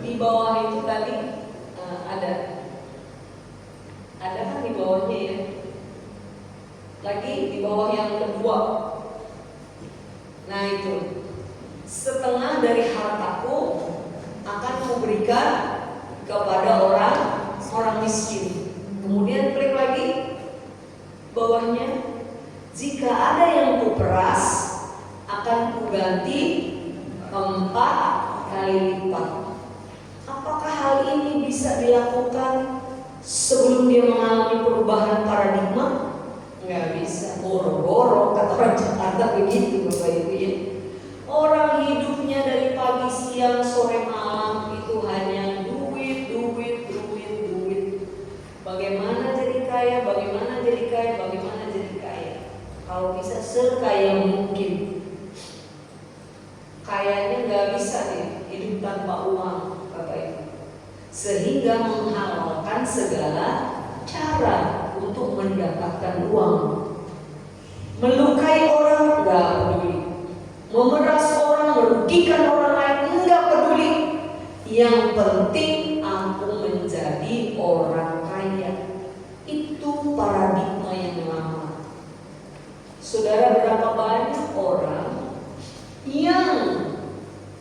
di bawah itu tadi ada kan di bawahnya ya. Lagi di bawah yang kedua. Nah itu, setengah dari hartaku akan kuberikan kepada orang miskin. Kemudian klik lagi bawahnya, jika ada yang kuperas akan kuganti 4 kali lipat. Apakah hal ini bisa dilakukan sebelum dia mengalami perubahan paradigma? Nggak bisa, boro-boro, kata orang Jakarta begitu Bapak Ibu ya. Orang hidupnya dari pagi, siang, sore, malam itu hanya duit. Bagaimana jadi kaya, kalau bisa sekaya mungkin. Kayaknya nggak bisa nih hidup tanpa uang Bapak Ibu, sehingga menghalalkan segala cara untuk mendapatkan uang. Melukai orang nggak peduli, memeras orang, merugikan orang lain nggak peduli. Yang penting aku menjadi orang kaya. Itu paradigma yang lama. Saudara, berapa banyak orang yang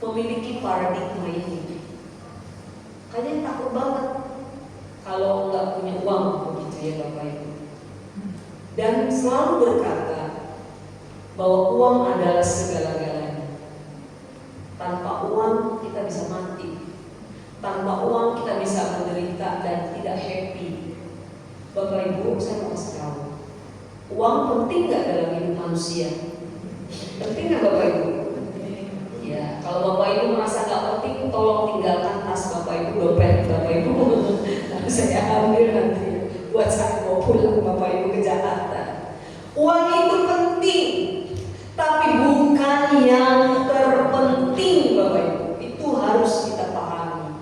memiliki paradigma ini? Kalian takut banget kalau nggak punya uang, begitu ya Bapak Ibu. Dan selalu berkata bahwa uang adalah segala-galanya. Tanpa uang kita bisa mati. Tanpa uang kita bisa menderita dan tidak happy. Bapak Ibu, saya mau kasih tahu, uang penting nggak dalam hidup manusia? Penting nggak Bapak Ibu? Ya, kalau Bapak Ibu merasa nggak penting, tolong tinggalkan tas Bapak Ibu, dompet Bapak Ibu. Lalu saya ambil nanti buat saya mau pulang Bapak Ibu ke Jakarta. Uang itu penting, tapi bukan yang terpenting Bapak Ibu. Itu harus kita pahami.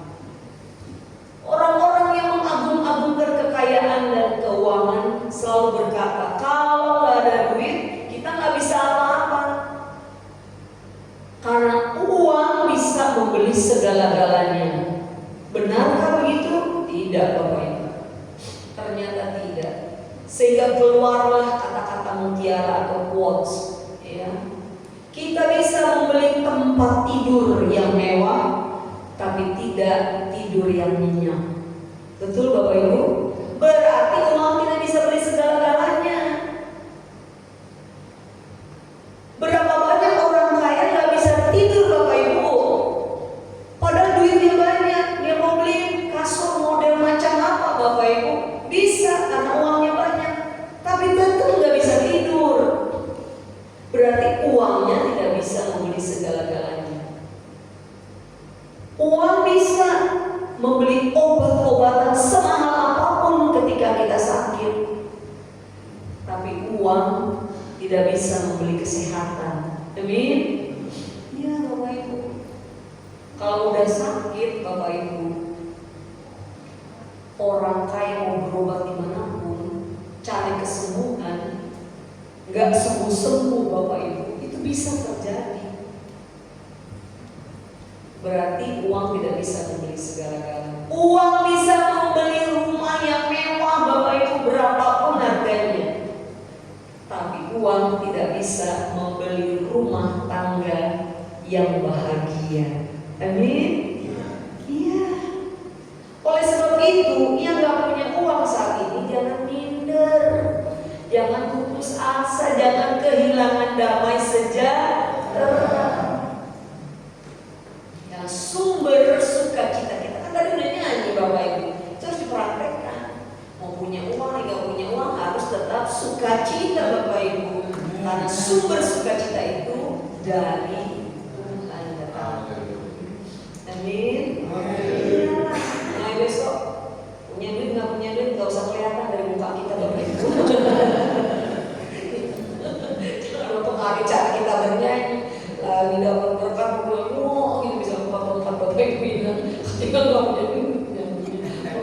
Orang-orang yang mengagung-agungkan kekayaan dan keuangan selalu berkata, kalau nggak ada duit, kita nggak bisa apa-apa. Karena uang bisa membeli segala-galanya. Benarkah begitu? Tidak Bapak Ibu. Ternyata tidak. Sehingga keluarlah kata-kata mutiara atau quotes. Ya. Kita bisa membeli tempat tidur yang mewah, tapi tidak tidur yang nyenyak. Betul Bapak Ibu? Berarti uang tidak bisa beli segala-galanya. Berapa banyak orang kaya nggak bisa tidur Bapak Ibu? Padahal duitnya banyak, dia mau beli kasur model macam apa Bapak Ibu? Bisa karena uangnya banyak, tapi tetap nggak bisa tidur. Berarti uangnya tidak bisa membeli segala-galanya. Uang bisa membeli obat-obatan semahal apapun ketika kita sakit, tapi uang tidak bisa membeli kesehatan. Amin? Ya Bapak Ibu. Kalau udah sakit Bapak Ibu, orang kaya mau berobat dimanapun, cari kesembuhan, nggak sembuh-sembuh Bapak Ibu, itu bisa terjadi. Berarti uang tidak bisa membeli segala-galanya. Uang bisa membeli rumah yang mewah Bapak Ibu berapapun harganya, tapi uang tidak bisa membeli rumah tangga yang bahagia. Amin. Iya. Oleh sebab itu, yang nggak punya uang saat ini jangan minder, jangan putus asa, jangan kehilangan damai sejahtera. Yang sumber sukacita kita, kan tadi udah nyanyi Bapak Ibu, itu harus dipraktekkan. Mau punya uang, nggak punya uang, harus tetap sukacita Bapak Ibu, karena sumber sukacita itu dari Tuhan datang. Amin. Mulai besok punya duit nggak punya duit nggak usah kelihatan dari muka kita Bapak Ibu. Kalau pengaruh cara kita bernyanyi lagi dapat berkat gitu bisa lompat-lompat Bapak Ibu bilang ketika nggak punya duit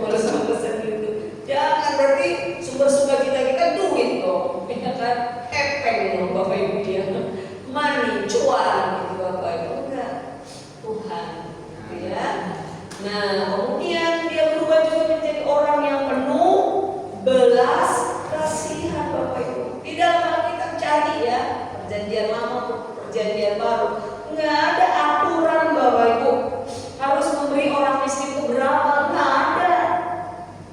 males-malesan gitu. Jangan, berarti sumber sukacita kita duit dong, ya kan? Epeng dong Bapak Ibu dia, money, cuan gitu Bapak Ibu. Enggak, Tuhan. Ya. Nah, kemudian dia berubah juga menjadi orang yang penuh belas kasihan Bapak Ibu. Di dalam Alkitab cari ya, perjanjian lama, perjanjian baru, nggak ada aturan Bapak Ibu harus memberi orang miskin itu berapa, nggak ada.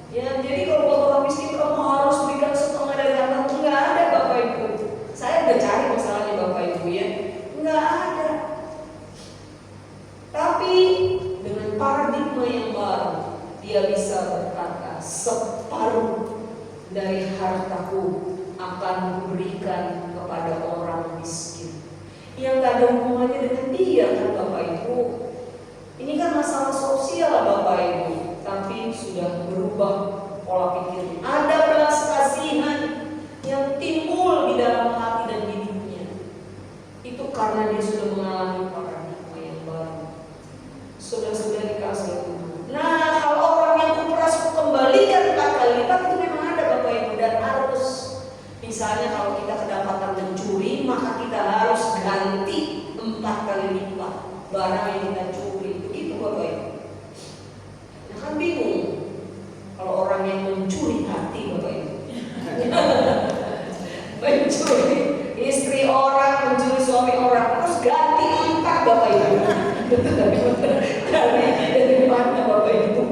Ya, jadi kalau buat orang miskin kamu harus berikan setengah dari hartamu, nggak ada Bapak Ibu. Saya udah cari masalahnya Bapak Ibu ya, nggak ada. Tapi dengan paradigma yang baru, dia bisa berkata, separuh dari hartaku akan kuberikan kepada orang miskin. Yang gak ada hubungannya dengan dia kan Bapak Ibu. Ini kan masalah sosial Bapak Ibu, tapi sudah berubah pola pikir. Ada belas kasihan yang timbul di dalam hati dan hidupnya. Itu karena dia sudah mengalami paradigma yang baru. Sudah dikasih Tuhan. Nah, kalau orang yang kuperas kembalikan 4 kali lipat, itu memang ada Bapak Ibu, dan harus. Misalnya kalau kita kedapatan mencuri, maka kita harus ganti 4 kali lipat barang yang kita curi. Begitu Bapak Ibu. Nah, kan bingung kalau orang yang mencuri hati Bapak Ibu. Mencuri istri orang, mencuri suami orang, harus ganti 4 Bapak Ibu. dari mana Bapak Ibu?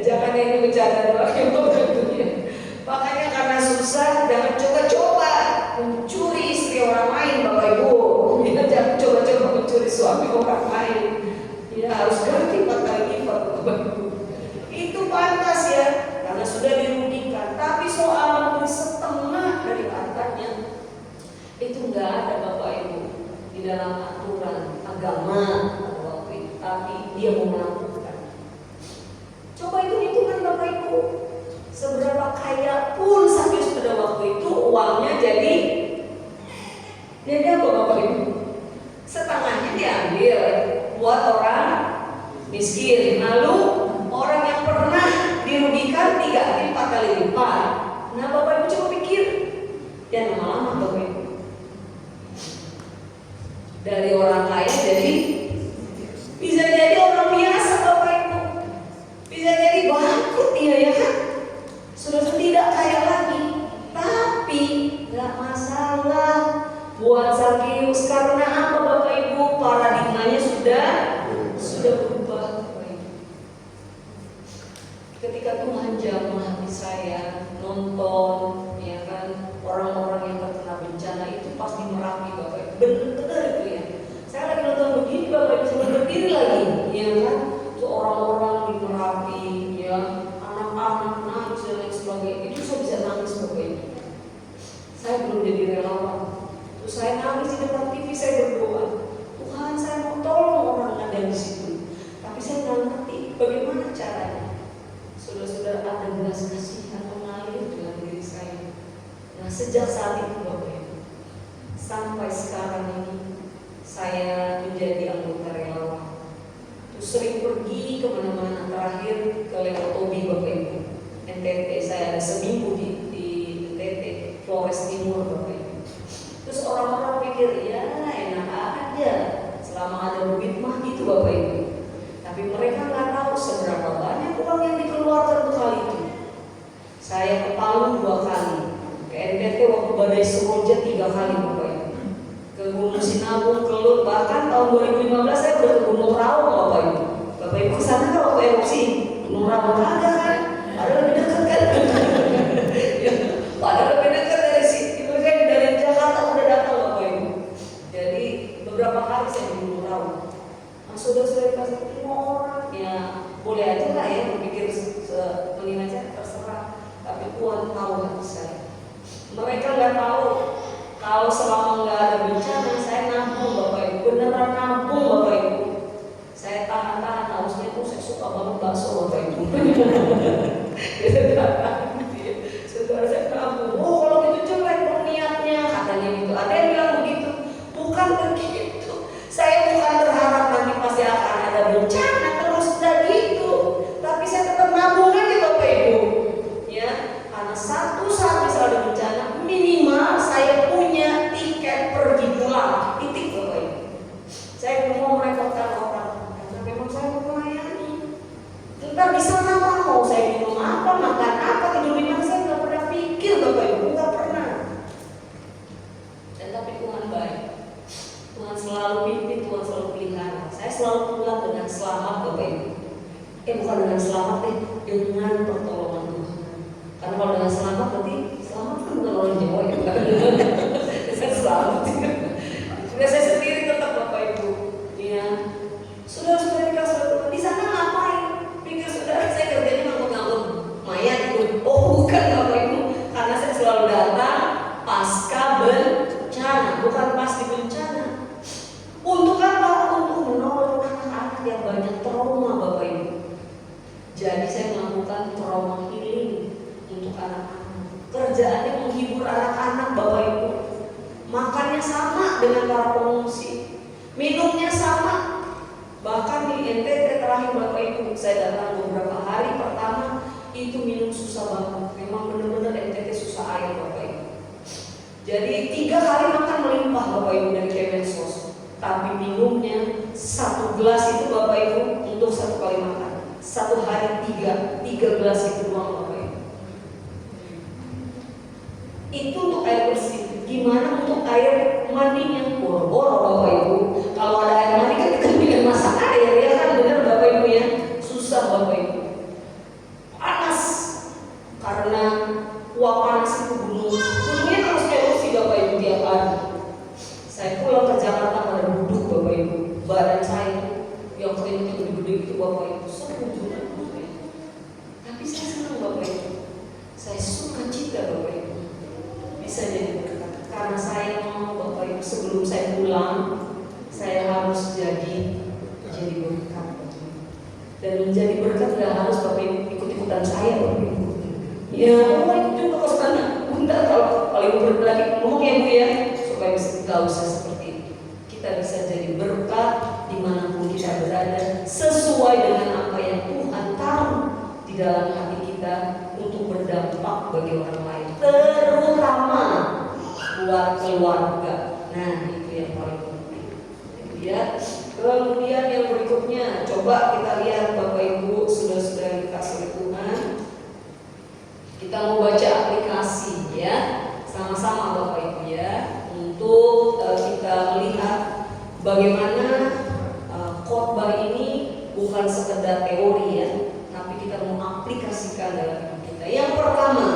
Jangan ini bercanda Bapak Ibu. Makanya karena susah, jangan coba-coba mencuri istri orang lain Bapak Ibu. Ya, jangan coba-coba mencuri suami orang lain. Ya, harus ganti 4 kali lipat Bapak Ibu. Itu pantas ya, karena sudah dirugikan. Tapi soal memberi setengah dari hartanya, itu enggak ada Bapak Ibu di dalam aturan agama pada waktu itu. Tapi dia mau melakukan. Coba hitung-hitungan Bapak Ibu, seberapa kaya pun Sakyus pada waktu itu, uangnya jadi apa Bapak Ibu? Setengahnya diambil buat orang miskin. Lalu orang yang pernah dirugikan 3 4 kali lipat. Nah Bapak Ibu coba pikir, ya lama-lama Bapak Ibu, dari orang kaya jadi bisa jadi orang biasa Bapak Ibu, bisa jadi bangkrut dia ya kan, sudah tidak kaya lagi. Tapi nggak masalah buat Sakyus, karena apa Bapak Ibu? Paradigmanya sudah berubah Bapak Ibu. Ketika Tuhan jamah hati saya nonton ya kan orang-orang yang terkena bencana itu pasti Merapi Bapak Ibu, benar-benar itu ya. Saya lagi nonton begini Bapak Ibu sambil berdiri lagi, ya kan? Itu orang-orang di Merapi, ya, anak-anak nangis dan lain sebagainya. Itu saya bisa nangis Bapak Ibu. Saya belum jadi relawan. Terus saya nangis di depan TV, saya berdoa, Tuhan saya mau tolong orang yang ada di situ. Tapi saya nggak ngerti bagaimana caranya. Sudah ada belas kasihan mengalir dalam diri saya. Nah sejak saat itu Bapak Ibu, sampai sekarang ini saya menjadi anggota relawan. Terus sering pergi kemana-mana, terakhir ke Lewotobi Bapak Ibu. seminggu di NTT, Flores Timur Bapak Ibu. Terus orang-orang pikir ya enak aja, selama ada duit mah gitu Bapak Ibu. Tapi mereka nggak tahu seberapa banyak uang yang dikeluarkan untuk hal itu. Saya ke Palu 2 kali, ke NTT waktu badai Seroja 3 kali Bapak Ibu, ke Gunung Sinabung, ke Lut, bahkan tahun 2015 saya udah ke Gunung Raung Bapak Ibu. Bapak Ibu kesana kan waktu erupsi Gunung Raung ada kan, padahal lebih dekat kan. Padahal lebih dekat dari situ kan, dari Jakarta udah datang Bapak Ibu. Jadi beberapa kali saya di Gunung Raung. Nah, saudara-saudara dikasih orang ya boleh aja lah ya berpikir sepenuhnya aja terserah. Tapi Tuhan tahu hati saya. Mereka nggak tahu kalau selama nggak ada bencana saya nabung Bapak Ibu, beneran nabung Bapak Ibu. Saya tahan-tahan, harusnya itu saya suka banget bakso Bapak Ibu. Saudara saya nabung, oh kalau gitu jelek dong niatnya, katanya gitu. Ada yang bilang begitu, bukan begitu. Saya bukan berharap nanti pasti akan ada bencana terus dan gitu. Tapi saya tetap nabung aja Bapak Ibu. Ya, karena satu saat misalnya ada bencana, minimal saya punya tiket pergi pulang. Titik Bapak Ibu. Saya mau merepotkan orang, karena memang saya mau melayani. Entar di sana mau saya minum apa, makan apa, tidur di mana, saya nggak pernah pikir Bapak Ibu, nggak pernah. Dan tapi Tuhan baik. Tuhan selalu pimpin, Tuhan selalu pelihara. Saya selalu pulang dengan selamat Bapak Ibu. Bukan dengan selamat dengan pertolongan Tuhan. Karena kalau dengan selamat berarti selamat kan bukan orang Jawa ya bukan. Saya selamat. Sudah saya sendiri tetap Bapak Ibu. Ya, saudara-saudara dikasih Tuhan di sana ngapain? Pikir saudara saya kerjanya ngangkut-ngangkut mayat itu. Oh bukan Bapak Ibu, karena saya selalu datang pasca bencana, bukan pas di bencana. Untuk apa? Untuk menolong anak-anak yang banyak trauma Bapak Ibu. Jadi saya melakukan trauma healing untuk anak-anak. Kerjaannya menghibur anak-anak Bapak Ibu. Makannya sama dengan para pengungsi, minumnya sama. Bahkan di NTT terakhir Bapak Ibu, saya datang beberapa hari pertama itu minum susah banget. Memang benar-benar NTT susah air Bapak Ibu. Jadi 3 kali makan melimpah Bapak Ibu dari Kemensos. Tapi minumnya 1 gelas itu Bapak Ibu untuk 1 kali makan. 1 hari 3 gelas itu doang Bapak Ibu. Itu untuk air bersih. Gimana untuk air mandinya? Boro-boro Bapak Ibu. Kalau ada air mandi kan kita bikin masak air ya kan, benar Bapak Ibu ya. Susah Bapak Ibu. Panas karena uap panas itu gunungnya harus erupsi Bapak Ibu tiap hari. Saya pulang ke Jakarta pada duduk Bapak Ibu. Badan saya yang keringetnya gede-gede gitu Bapak Ibu. Tapi saya senang Bapak Ibu. Saya suka cita Bapak Ibu. Bisa jadi berkat. Karena saya mau Bapak Ibu sebelum saya pulang, saya harus jadi berkat. Dan menjadi berkat nggak harus Bapak Ibu ikut-ikutan saya Bapak Ibu. Ya, mau ikut juga ke sana. Bentar kalau Ibu lagi ngomong ya Bu ya, supaya nggak usah seperti itu. Kita bisa jadi berkat dimanapun kita berada, sesuai dengan apa yang Tuhan taruh di dalam hati kita untuk berdampak bagi orang lain, terutama buat keluarga. Nah, itu yang paling penting. Ya, kemudian yang berikutnya, coba kita lihat Bapak Ibu, saudara-saudara dikasih Tuhan. Kita mau baca aplikasi ya, sama-sama Bapak Ibu ya, untuk kita melihat bagaimana khotbah ini bukan sekedar teori ya, tapi kita mau aplikasikan dalam hidup kita. Yang pertama,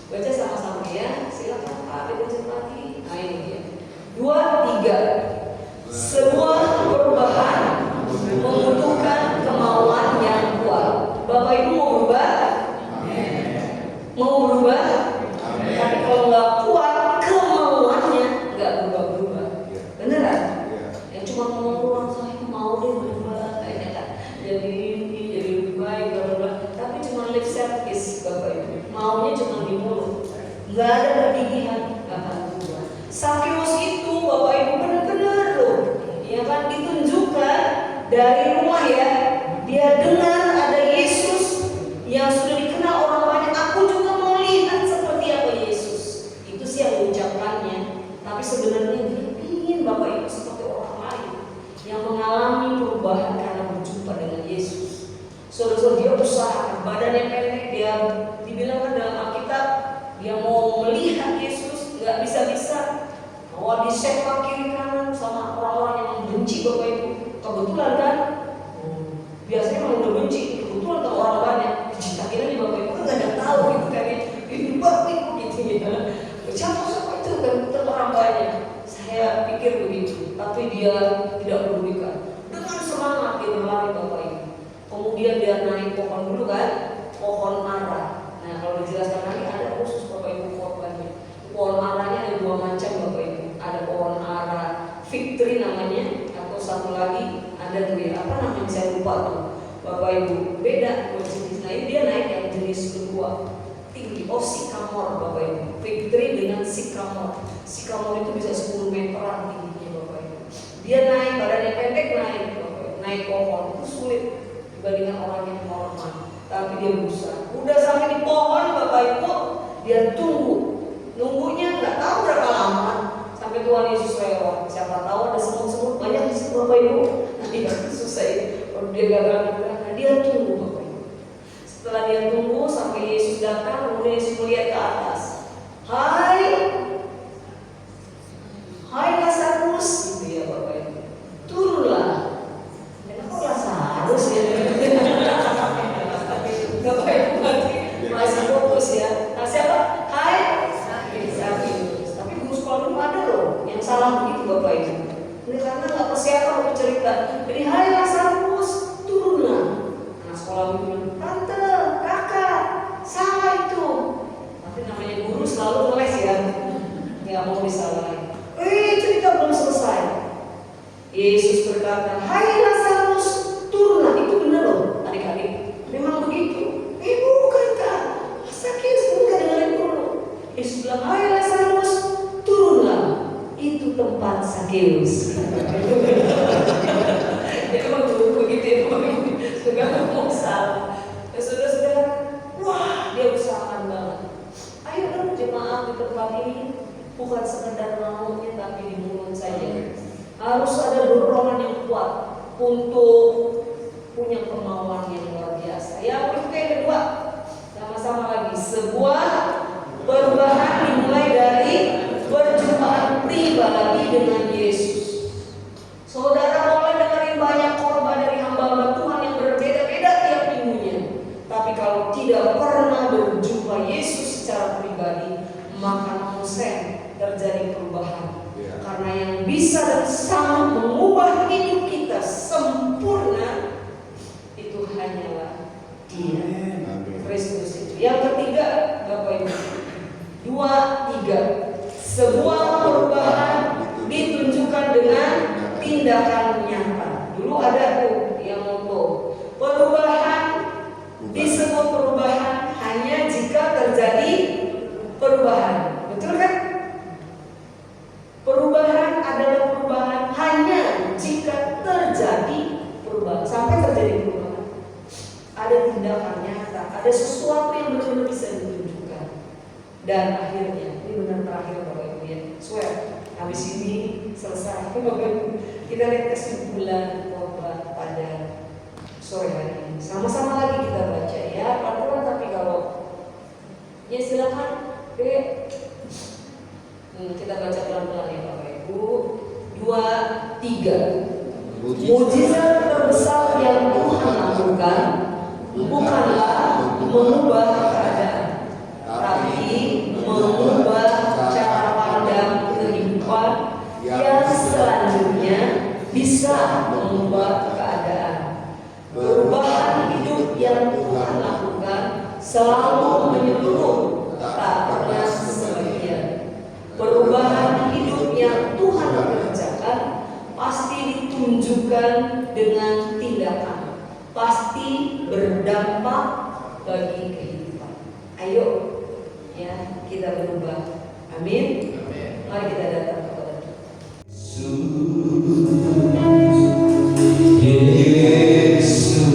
baca sama-sama ya, silakan Pak, baca lagi. Nah ini dia. 2, 3. Sebuah perubahan membutuhkan kemauan yang kuat. Bapak Ibu mau berubah? Mau berubah? Tapi kalau nggak kuat kemauannya, nggak berubah-berubah. Beneran? Yang cuma ngomong saya mau deh berubah, kayaknya kan jadi ini jadi lebih baik, bla. Tapi cuma lip service Bapak Ibu. Maunya cuma di mulut, nggak ada bergigihan, nggak akan berubah. Sakyus itu Bapak Ibu benar-benar loh, ya kan ditunjukkan dari rumah ya. Dia dengar ada Yesus yang sudah dikenal orang banyak. Aku juga Wah, disepak kiri kanan sama orang-orang yang benci Bapak Ibu. Kebetulan kan, biasanya kalau udah benci, kebetulan kalau orang banyak dicitakin aja Bapak Ibu, nggak ada tahu gitu kan ya. Ini Bapak Ibu gitu ya. Siapa itu kan orang banyak. Saya pikir begitu, tapi dia tidak pedulikan. Dengan semangat dia berlari Bapak Ibu. Kemudian dia naik pohon dulu kan, pohon ara. Nah kalau dijelaskan lagi ada khusus Bapak Ibu korbannya. Pohon aranya ada 2 macam Bapak Ibu. Ada pohon ara fig tree namanya, atau satu lagi ada tuh ya, apa namanya saya lupa tuh Bapak Ibu. Beda jenis. Nah ini dia naik yang jenis kedua, tinggi. Oh sycamore Bapak Ibu. Fig tree dengan sycamore. Sycamore itu bisa 10 meteran tingginya Bapak Ibu. Dia naik, badannya pendek naik Bapak Ibu. Naik pohon itu sulit dibandingkan orang yang normal. Tapi dia berusaha. Udah sampai di pohon Bapak Ibu, dia tunggu. Nunggunya nggak tahu berapa lama sampai Tuhan Yesus lewat. Siapa tahu ada semut-semut banyak di situ Bapak Ibu. Nanti susah ya. Kalau dia gagal, nah dia tunggu Bapak Ibu. Setelah dia tunggu sampai Yesus datang, kemudian Yesus melihat ke atas. Hai Lazarus, gitu ya Bapak Ibu. Turunlah. Kenapa Lazarus ya? Bapak Ibu masih fokus ya. Nah siapa? Hai Zakheus. Tapi guru sekolah dulu ada loh yang salah begitu Bapak Ibu. Ini karena nggak persiapan untuk cerita. Jadi hai Lazarus, turunlah. Nah sekolah bilang, tante, kakak, salah itu. Tapi namanya guru selalu ngeles ya, nggak mau disalahin. Cerita belum selesai. Yesus berkata, hai Lazarus, turunlah. Itu benar loh adik-adik. Memang begitu. Bukankah? Zakheus enggak dengerin dulu. Yesus bilang, hai Lazarus, turunlah. Itu tempat Zakheus. Dia memang begitu ya, sudah ngomong salah. Ya saudara-saudara, wah dia usahakan banget. Ayo dong jemaat di tempat ini, bukan sekedar maunya tapi di mulut saja. Harus ada dorongan yang kuat untuk punya kemauan yang luar biasa. Ya, berikutnya yang kedua, sama-sama lagi. Sebuah perubahan dimulai dari perjumpaan pribadi dengan Yesus. Saudara boleh dengerin banyak khotbah dari hamba-hamba Tuhan yang berbeda-beda tiap minggunya. Tapi kalau tidak pernah berjumpa Yesus secara pribadi, maka konsen terjadi perubahan. Karena yang bisa dan sangat mengubah hidup kita sempurna itu hanyalah Dia, Kristus itu. Yang ketiga, Bapak Ibu, 2, 3. Sebuah perubahan ditunjukkan dengan tindakan nyata. Dulu ada tuh yang moto, perubahan disebut perubahan hanya jika terjadi perubahan. Betul kan? Perubahan adalah perubahan hanya jika terjadi perubahan. Sampai terjadi perubahan, ada tindakan nyata, ada sesuatu yang benar-benar bisa ditunjukkan. Dan akhirnya, ini benar terakhir Bapak Ibu ya, swear, habis ini selesai Bapak Ibu. Kita lihat kesimpulan khotbah pada sore hari ini. Sama-sama lagi kita baca ya, pelan-pelan tapi kalau ya silakan. Kita baca pelan-pelan ya Bapak Ibu. 2, 3. Mujizat terbesar yang Tuhan lakukan bukanlah mengubah keadaan, tapi mengubah cara pandang kehidupan yang selanjutnya bisa mengubah keadaan. Perubahan hidup yang Tuhan lakukan selalu menyeluruh, tak pernah sebagian. Perubahan hidup yang Tuhan kerjakan pasti ditunjukkan dengan tindakan, pasti berdampak bagi kehidupan. Ayo ya kita berubah. Amin. Mari kita datang kepada Yesus,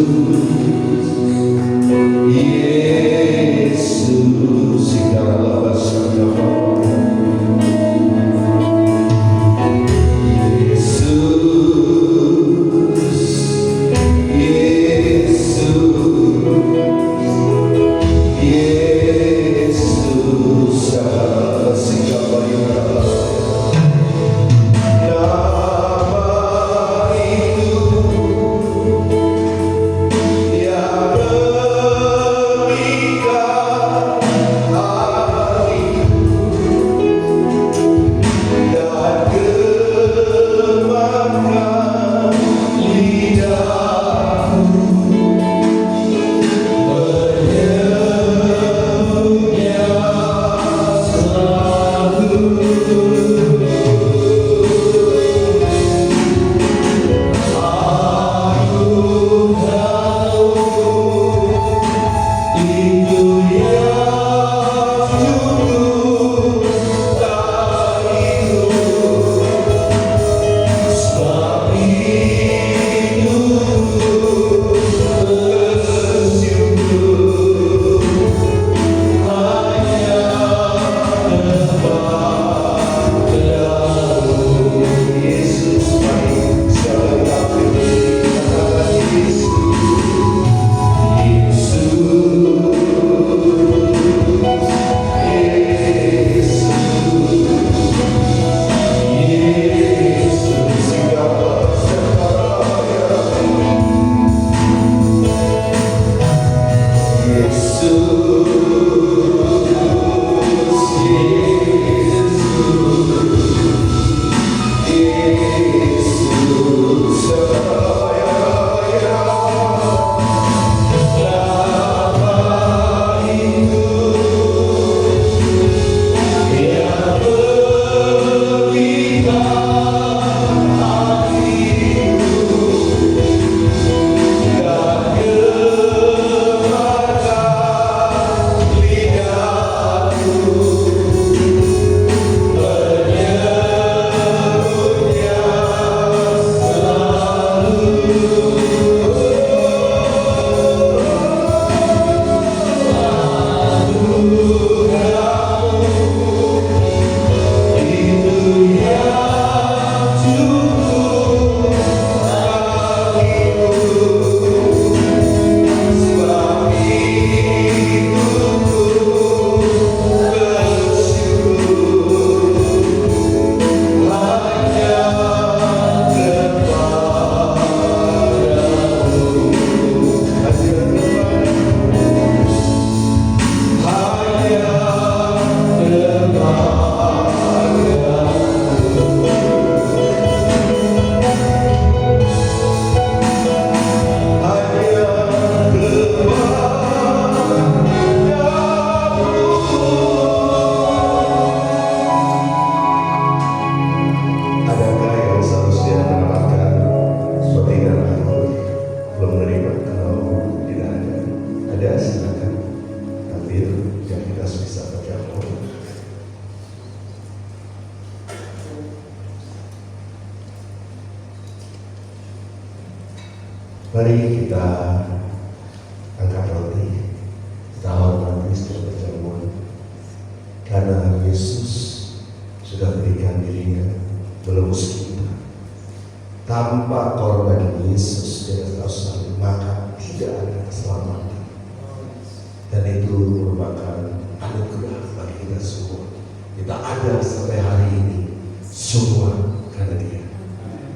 Mari kita angkat roti, kita hormati setiap perjamuan, karena Yesus sudah berikan dirinya menebus kita. Tanpa korban Yesus di atas kayu salib, maka tidak ada keselamatan. Dan itu merupakan anugerah bagi kita semua. Kita ada sampai hari ini semua karena Dia.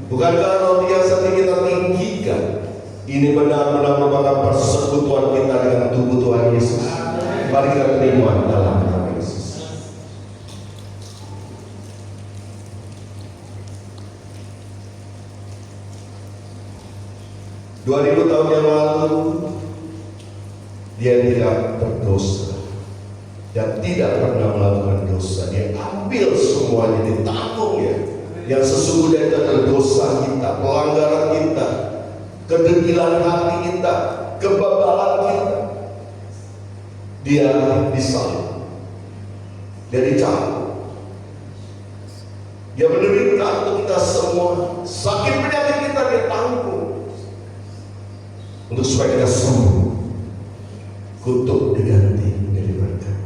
Bukankah roti yang sedang kita tinggikan ini benar-benar merupakan persekutuan kita dengan tubuh Tuhan Yesus? Mari kita terima dalam nama Yesus. Dua ribu tahun yang lalu Dia tidak berdosa dan tidak pernah melakukan dosa. Dia ambil semuanya, ditanggung ya. Yang sesungguhnya itu adalah dosa kita, pelanggaran kita, kedegilan hati kita, kebablasan kita. Dia disalib, dia dicambuk, dia menderita untuk kita semua. Sakit penyakit kita dia tanggung untuk supaya kita sembuh. Kutuk diganti menjadi berkat.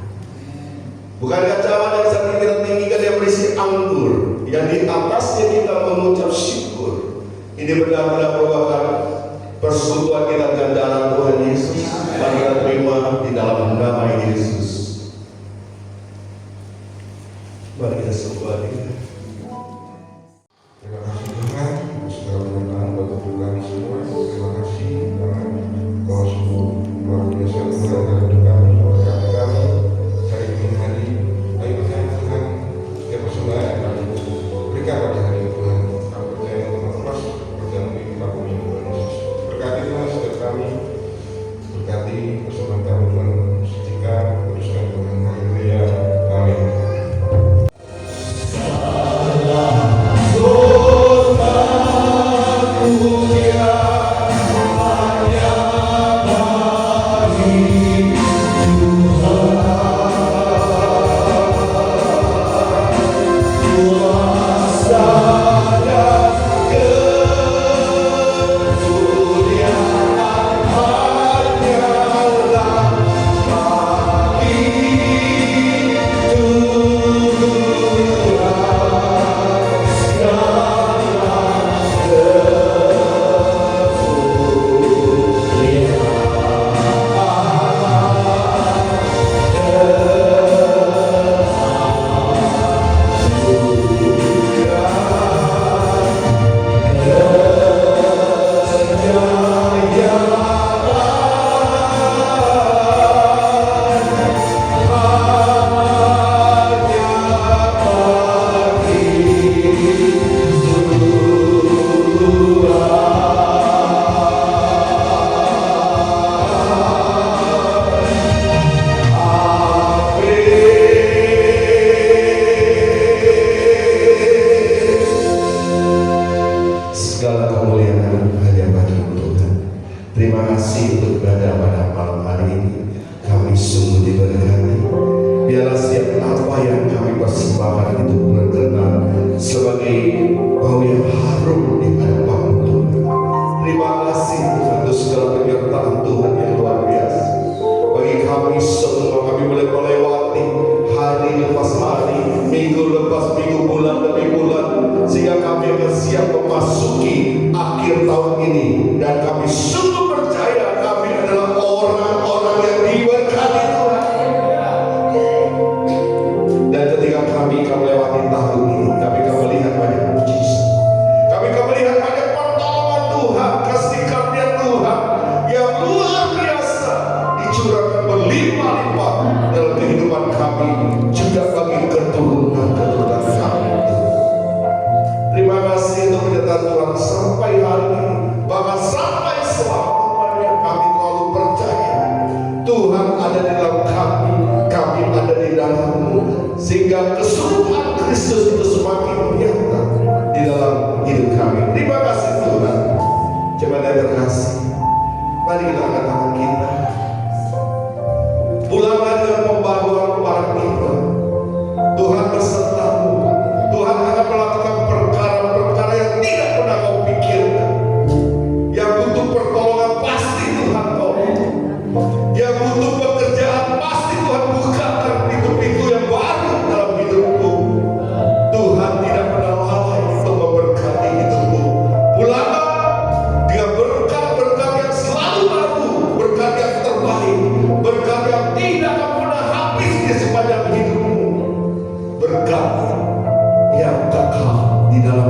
Bukankah cawan yang saat ini kita tinggikan yang berisi anggur, yang di atasnya kita mengucap syukur. Ini benar-benar merupakan persekutuan kita dengan darah Tuhan Yesus. Mari kita terima di dalam nama Yesus. Mari kita sembah Dia. Terima kasih Tuhan, segala pengetahuan bagi kami semua. Terima kasih karena Kau sungguh luar biasa Tuhan dalam hidup kami, berkati kami hari demi hari. Baik Tuhan, Tuhan, setiap persembahan yang kami berikan pada hari ini Tuhan, kami percaya untuk melepas perjalanan hidup aku ini Tuhan Yesus. Berkati Tuhan setiap kami, berkati persembahan kami Tuhan, sucikan, kuduskan Tuhan. Haleluya, amin. Yang butuh pertolongan berkat yang kekal di dalam